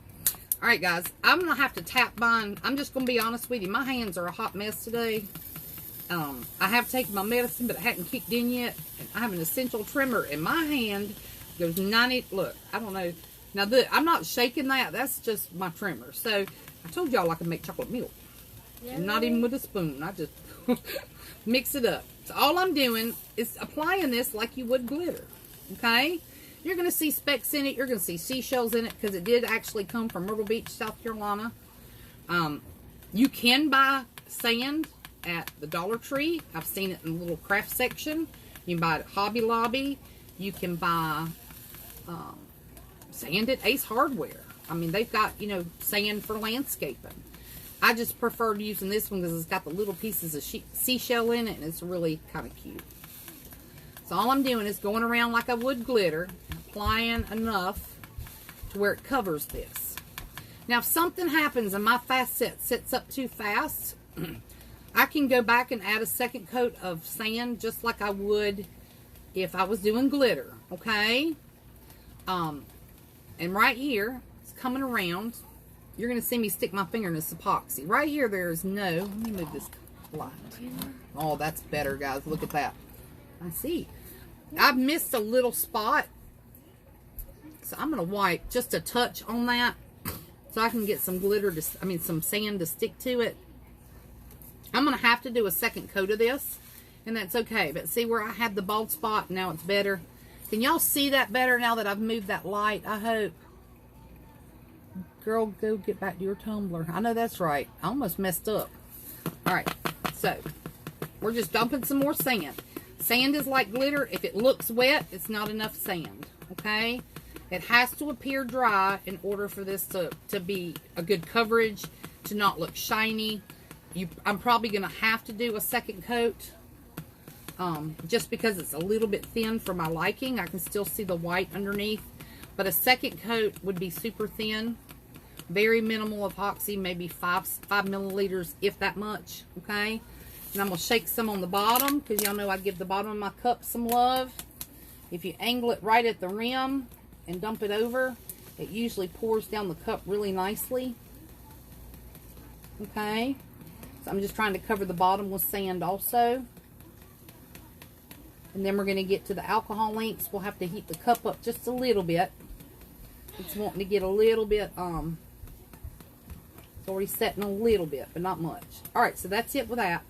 All right, guys. I'm going to have to tap mine. I'm just going to be honest with you. My hands are a hot mess today. I have taken my medicine, but it hadn't kicked in yet. And I have an essential trimmer in my hand. Goes 90. Look, I don't know. Now, I'm not shaking that. That's just my trimmer. So, I told y'all I can make chocolate milk. Yeah. Not even with a spoon. I just mix it up. So, all I'm doing is applying this like you would glitter. Okay? You're going to see specks in it. You're going to see seashells in it because it did actually come from Myrtle Beach, South Carolina. You can buy sand at the Dollar Tree. I've seen it in the little craft section. You can buy it at Hobby Lobby. You can buy sand at Ace Hardware. I mean, they've got, you know, sand for landscaping. I just preferred using this one because it's got the little pieces of seashell in it, and it's really kind of cute. So all I'm doing is going around like I would glitter, applying enough to where it covers this. Now, if something happens and my fast set sets up too fast, I can go back and add a second coat of sand just like I would if I was doing glitter, okay? And right here, it's coming around. You're going to see me stick my finger in this epoxy. Right here, there is no... Let me move this light. Oh, that's better, guys. Look at that. I see. I've missed a little spot. So I'm going to wipe just a touch on that so I can get some glitter, some sand to stick to it. I'm going to have to do a second coat of this, and that's okay. But see where I had the bald spot? Now it's better. Can y'all see that better now that I've moved that light? I hope. Girl, go get back to your tumbler. I know that's right. I almost messed up. All right. So, we're just dumping some more sand. Sand is like glitter. If it looks wet, it's not enough sand. Okay? It has to appear dry in order for this to be a good coverage, to not look shiny. I'm probably going to have to do a second coat. Just because it's a little bit thin for my liking. I can still see the white underneath. But a second coat would be super thin. Very minimal epoxy, maybe 5 milliliters, if that much. Okay? And I'm going to shake some on the bottom, because y'all know I give the bottom of my cup some love. If you angle it right at the rim and dump it over, it usually pours down the cup really nicely. Okay? So I'm just trying to cover the bottom with sand also. And then we're going to get to the alcohol inks. We'll have to heat the cup up just a little bit. It's wanting to get a little bit, it's already setting a little bit, but not much. Alright, so that's it with that.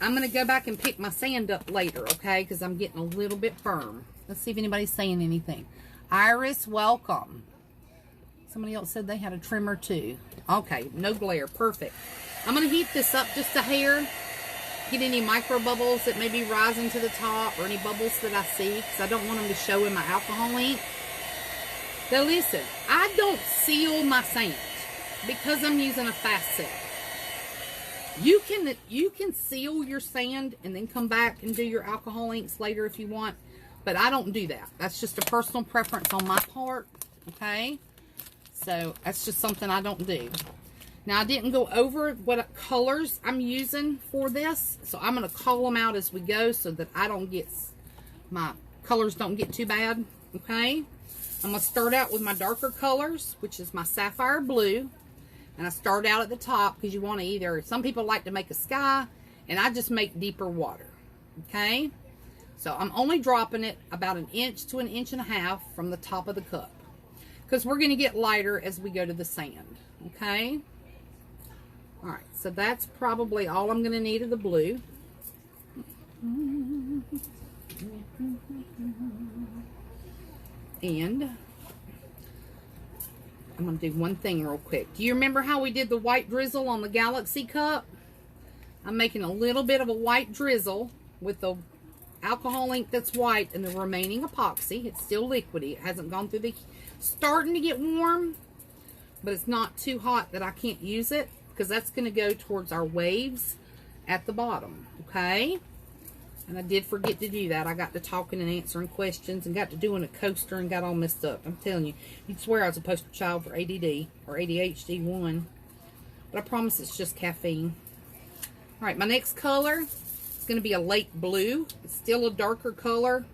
I'm going to go back and pick my sand up later, okay? Because I'm getting a little bit firm. Let's see if anybody's saying anything. Iris, welcome. Somebody else said they had a trimmer too. Okay, no glare. Perfect. I'm going to heat this up just a hair. Get any micro bubbles that may be rising to the top, or any bubbles that I see, because I don't want them to show in my alcohol ink. Now listen, I don't seal my sand because I'm using a fast set. You can seal your sand and then come back and do your alcohol inks later if you want, but I don't do that. That's just a personal preference on my part, okay? So that's just something I don't do. Now, I didn't go over what colors I'm using for this, so I'm going to call them out as we go so that my colors don't get too bad, okay? I'm going to start out with my darker colors, which is my sapphire blue, and I start out at the top because you want to either, some people like to make a sky, and I just make deeper water, okay? So I'm only dropping it about 1 inch to 1.5 inches from the top of the cup, because we're going to get lighter as we go to the sand, okay? Alright, so that's probably all I'm going to need of the blue. And I'm going to do one thing real quick. Do you remember how we did the white drizzle on the Galaxy cup? I'm making a little bit of a white drizzle with the alcohol ink that's white and the remaining epoxy. It's still liquidy. It hasn't gone through the... Starting to get warm, but it's not too hot that I can't use it, because that's going to go towards our waves at the bottom, okay? And I did forget to do that. I got to talking and answering questions and got to doing a coaster and got all messed up. I'm telling you, you'd swear I was a poster child for ADD or ADHD 1. But I promise it's just caffeine. All right, my next color is going to be a lake blue. It's still a darker color.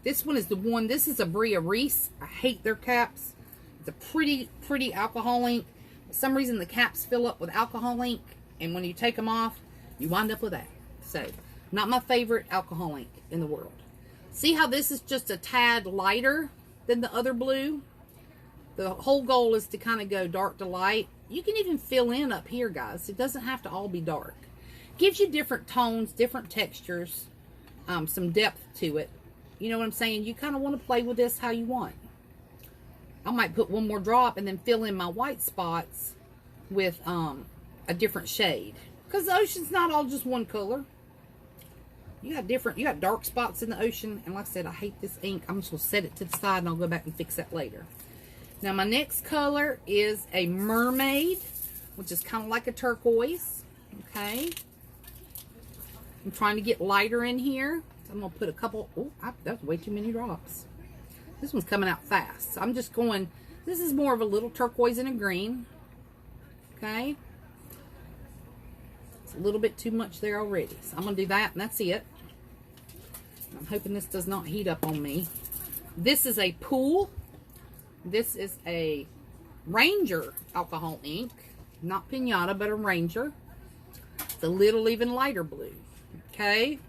This one is the one. This is a Bria Reese. I hate their caps. It's a pretty alcohol ink. For some reason, the caps fill up with alcohol ink, and when you take them off, you wind up with that. So, not my favorite alcohol ink in the world. See how this is just a tad lighter than the other blue? The whole goal is to kind of go dark to light. You can even fill in up here, guys. It doesn't have to all be dark. Gives you different tones, different textures, some depth to it. You know what I'm saying? You kind of want to play with this how you want. I might put one more drop and then fill in my white spots with a different shade. Because the ocean's not all just one color. You got dark spots in the ocean. And like I said, I hate this ink. I'm just going to set it to the side and I'll go back and fix that later. Now my next color is a mermaid, which is kind of like a turquoise. Okay. I'm trying to get lighter in here. So I'm going to put a couple. Oh, that's way too many drops. This one's coming out fast. So I'm just going, this is more of a little turquoise and a green. Okay. It's a little bit too much there already. So I'm going to do that and that's it. I'm hoping this does not heat up on me. This is a pool. This is a Ranger alcohol ink. Not Pinata, but a Ranger. It's a little even lighter blue. Okay.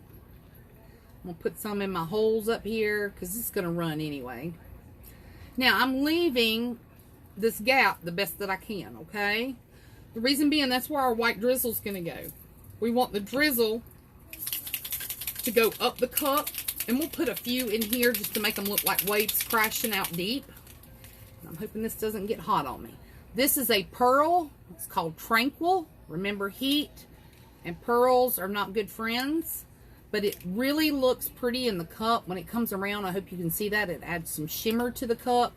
I'm going to put some in my holes up here because this is going to run anyway. Now, I'm leaving this gap the best that I can, okay? The reason being, that's where our white drizzle is going to go. We want the drizzle to go up the cup, and we'll put a few in here just to make them look like waves crashing out deep. I'm hoping this doesn't get hot on me. This is a pearl. It's called Tranquil. Remember, heat and pearls are not good friends. But it really looks pretty in the cup. When it comes around, I hope you can see that. It adds some shimmer to the cup.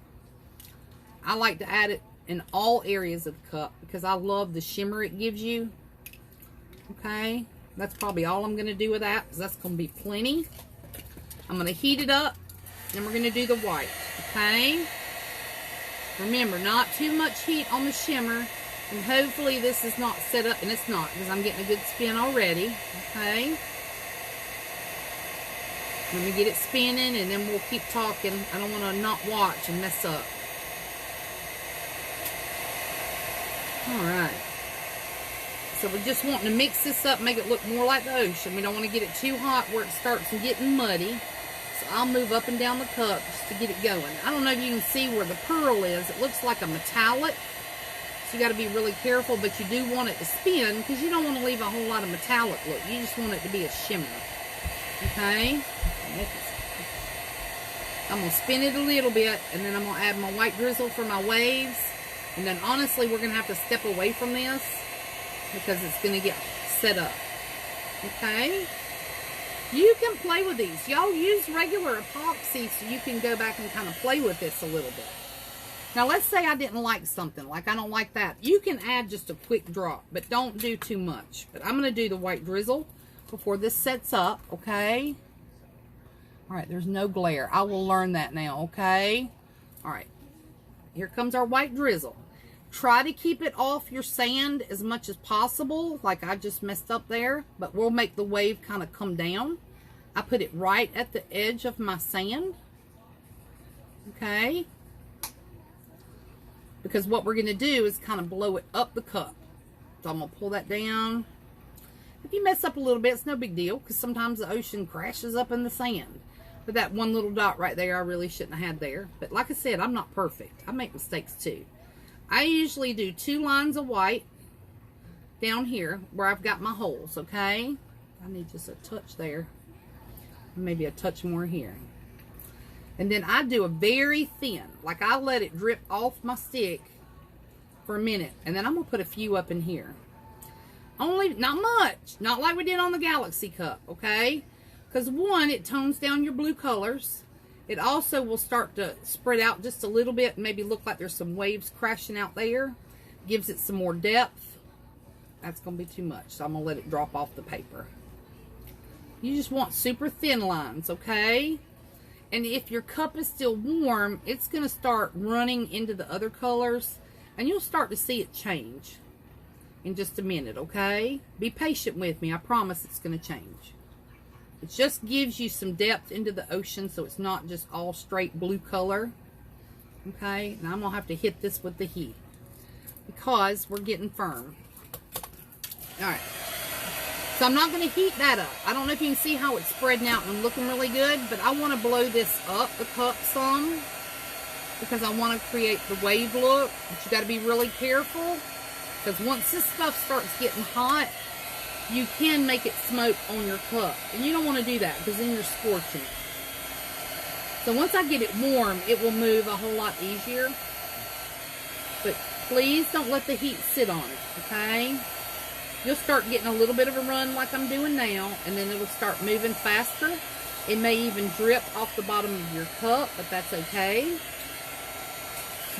I like to add it in all areas of the cup because I love the shimmer it gives you. Okay. That's probably all I'm going to do with that, because that's going to be plenty. I'm going to heat it up, and we're going to do the white. Okay. Remember, not too much heat on the shimmer. And hopefully this is not set up, and it's not, because I'm getting a good spin already. Okay. Let me get it spinning, and then we'll keep talking. I don't want to not watch and mess up. Alright. So we're just wanting to mix this up, make it look more like the ocean. We don't want to get it too hot where it starts getting muddy. So I'll move up and down the cup just to get it going. I don't know if you can see where the pearl is. It looks like a metallic. So you got to be really careful, but you do want it to spin because you don't want to leave a whole lot of metallic look. You just want it to be a shimmer. Okay? I'm going to spin it a little bit, and then I'm going to add my white drizzle for my waves. And then honestly, we're going to have to step away from this because it's going to get set up. Okay? You can play with these. Y'all use regular epoxy so you can go back and kind of play with this a little bit. Now, let's say I didn't like something. Like, I don't like that. You can add just a quick drop, but don't do too much. But I'm going to do the white drizzle before this sets up, okay? All right, there's no glare. I will learn that now, okay? All right, here comes our white drizzle. Try to keep it off your sand as much as possible, like I just messed up there, but we'll make the wave kind of come down. I put it right at the edge of my sand, okay? Because what we're going to do is kind of blow it up the cup. So I'm going to pull that down. If you mess up a little bit, it's no big deal, because sometimes the ocean crashes up in the sand. But that one little dot right there, I really shouldn't have had there. But like I said, I'm not perfect. I make mistakes too. I usually do 2 lines of white down here where I've got my holes, okay? I need just a touch there. Maybe a touch more here. And then I do a very thin, like I let it drip off my stick for a minute. And then I'm going to put a few up in here. Only, not much. Not like we did on the Galaxy Cup, okay? Because one, it tones down your blue colors. It also will start to spread out just a little bit, maybe look like there's some waves crashing out there. Gives it some more depth. That's going to be too much, so I'm going to let it drop off the paper. You just want super thin lines, okay? And if your cup is still warm, it's going to start running into the other colors, and you'll start to see it change in just a minute, okay? Be patient with me. I promise it's going to change. It just gives you some depth into the ocean, so it's not just all straight blue color. Okay, and I'm going to have to hit this with the heat because we're getting firm. Alright, so I'm not going to heat that up. I don't know if you can see how it's spreading out and looking really good, but I want to blow this up the cup some because I want to create the wave look. But you got to be really careful because once this stuff starts getting hot, you can make it smoke on your cup. And you don't want to do that because then you're scorching it. So once I get it warm, it will move a whole lot easier. But please don't let the heat sit on it, okay? You'll start getting a little bit of a run like I'm doing now, and then it'll start moving faster. It may even drip off the bottom of your cup, but that's okay.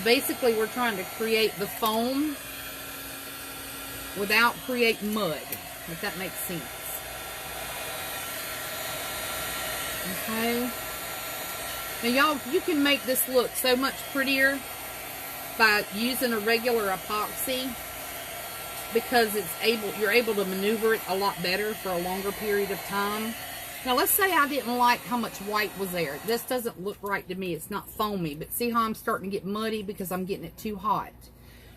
Basically, we're trying to create the foam without creating mud. If that makes sense. Okay. Now y'all, you can make this look so much prettier by using a regular epoxy because you're able to maneuver it a lot better for a longer period of time. Now let's say I didn't like how much white was there. This doesn't look right to me. It's not foamy, but see how I'm starting to get muddy because I'm getting it too hot.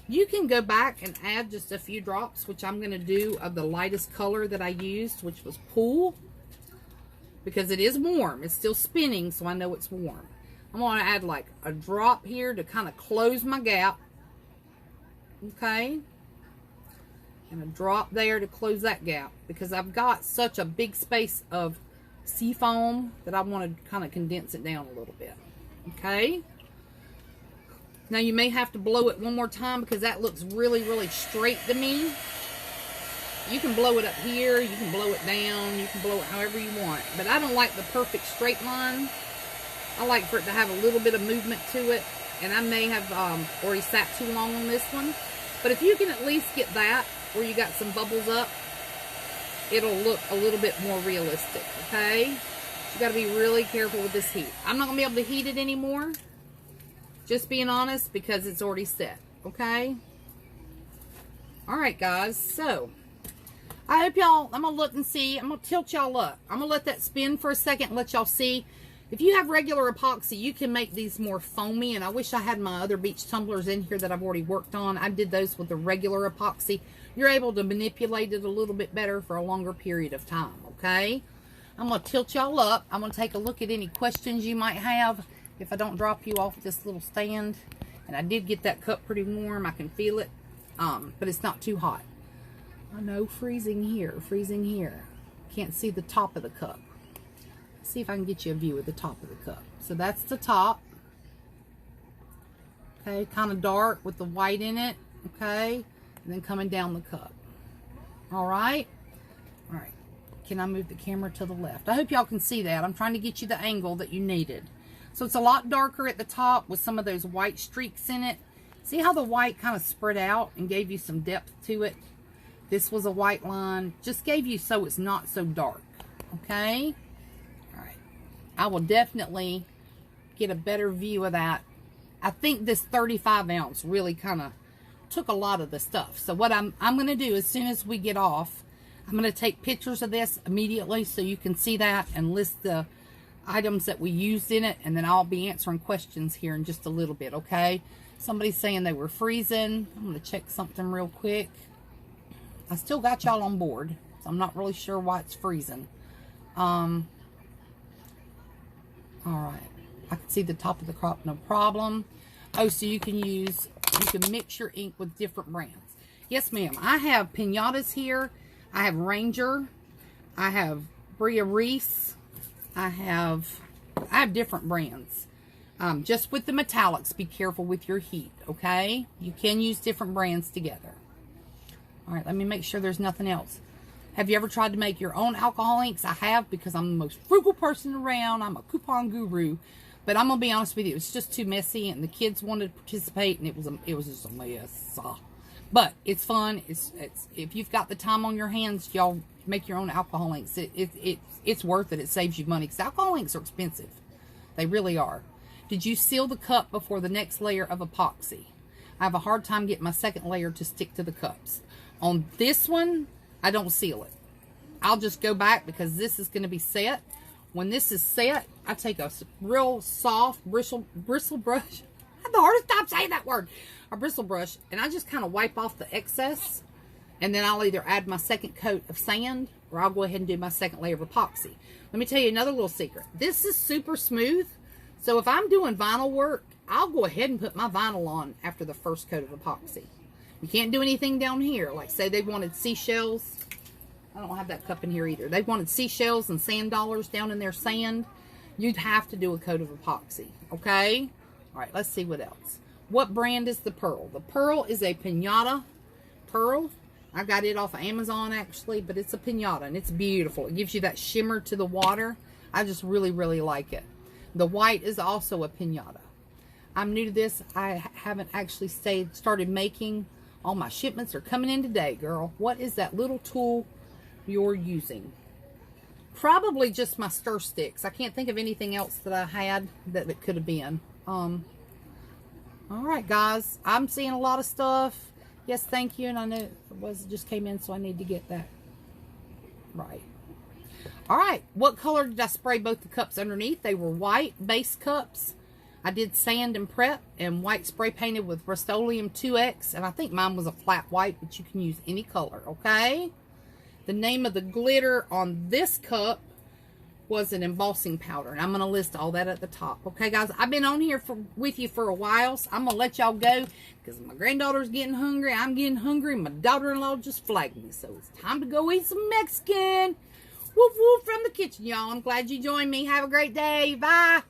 You can go back and add just a few drops, which I'm going to do of the lightest color that I used, which was Pool. Because it is warm. It's still spinning, so I know it's warm. I'm going to add like a drop here to kind of close my gap. Okay. And a drop there to close that gap. Because I've got such a big space of sea foam that I want to kind of condense it down a little bit. Okay. Now you may have to blow it one more time because that looks really, really straight to me. You can blow it up here, you can blow it down, you can blow it however you want. But I don't like the perfect straight line. I like for it to have a little bit of movement to it. And I may have already sat too long on this one. But if you can at least get that where you got some bubbles up, it'll look a little bit more realistic, okay? You got to be really careful with this heat. I'm not going to be able to heat it anymore. Just being honest, because it's already set, okay? Alright, guys, so I hope y'all, I'm going to look and see. I'm going to tilt y'all up. I'm going to let that spin for a second and let y'all see. If you have regular epoxy, you can make these more foamy, and I wish I had my other beach tumblers in here that I've already worked on. I did those with the regular epoxy. You're able to manipulate it a little bit better for a longer period of time, okay? I'm going to tilt y'all up. I'm going to take a look at any questions you might have. If I don't drop you off this little stand. And I did get that cup pretty warm. I can feel it. But it's not too hot. I know, freezing here. Freezing here. Can't see the top of the cup. Let's see if I can get you a view of the top of the cup. So that's the top. Okay, kind of dark with the white in it. Okay. And then coming down the cup. Alright. Alright. Can I move the camera to the left? I hope y'all can see that. I'm trying to get you the angle that you needed. So it's a lot darker at the top with some of those white streaks in it. See how the white kind of spread out and gave you some depth to it? This was a white line. Just gave you so it's not so dark. Okay? Alright. I will definitely get a better view of that. I think this 35 ounce really kind of took a lot of the stuff. So what I'm going to do as soon as we get off, I'm going to take pictures of this immediately so you can see that and list the items that we used in it, and then I'll be answering questions here in just a little bit, okay? Somebody's saying they were freezing. I'm going to check something real quick. I still got y'all on board, so I'm not really sure why it's freezing. Alright. I can see the top of the cup, no problem. Oh, so you can mix your ink with different brands. Yes, ma'am. I have Pinatas here. I have Ranger. I have Bria Reese. I have different brands. Just with the metallics, be careful with your heat, okay? You can use different brands together. All right, let me make sure there's nothing else. Have you ever tried to make your own alcohol inks? I have, because I'm the most frugal person around. I'm a coupon guru. But I'm going to be honest with you, it's just too messy, and the kids wanted to participate, and it was just a mess. But it's fun. It's if you've got the time on your hands, y'all make your own alcohol inks. It's worth it. It saves you money, because alcohol inks are expensive. They really are. Did you seal the cup before the next layer of epoxy? I have a hard time getting my second layer to stick to the cups. On this one, I don't seal it. I'll just go back, because this is going to be set. When this is set, I take a real soft bristle brush. I have the hardest time saying that word. A bristle brush. And I just kind of wipe off the excess. And then I'll either add my second coat of sand, or I'll go ahead and do my second layer of epoxy. Let me tell you another little secret. This is super smooth. So if I'm doing vinyl work, I'll go ahead and put my vinyl on after the first coat of epoxy. You can't do anything down here. Like, say they wanted seashells. I don't have that cup in here either. They wanted seashells and sand dollars down in their sand. You'd have to do a coat of epoxy. Okay? All right, let's see what else. What brand is the pearl? The pearl is a pinata pearl. I got it off of Amazon, actually, but it's a pinata, and it's beautiful. It gives you that shimmer to the water. I just really, really like it. The white is also a pinata. I'm new to this. I haven't actually started making. All my shipments are coming in today, girl. What is that little tool you're using? Probably just my stir sticks. I can't think of anything else that I had that it could have been. All right, guys. I'm seeing a lot of stuff. Yes, thank you. And I know it just came in, so I need to get that right. All right. What color did I spray both the cups underneath? They were white base cups. I did sand and prep and white spray painted with Rust-Oleum 2X. And I think mine was a flat white, but you can use any color, okay? The name of the glitter on this cup was an embossing powder. And I'm going to list all that at the top. Okay, guys? I've been on here with you for a while, so I'm going to let y'all go because my granddaughter's getting hungry. I'm getting hungry. My daughter-in-law just flagged me. So it's time to go eat some Mexican. Woof, woof from the kitchen, y'all. I'm glad you joined me. Have a great day. Bye.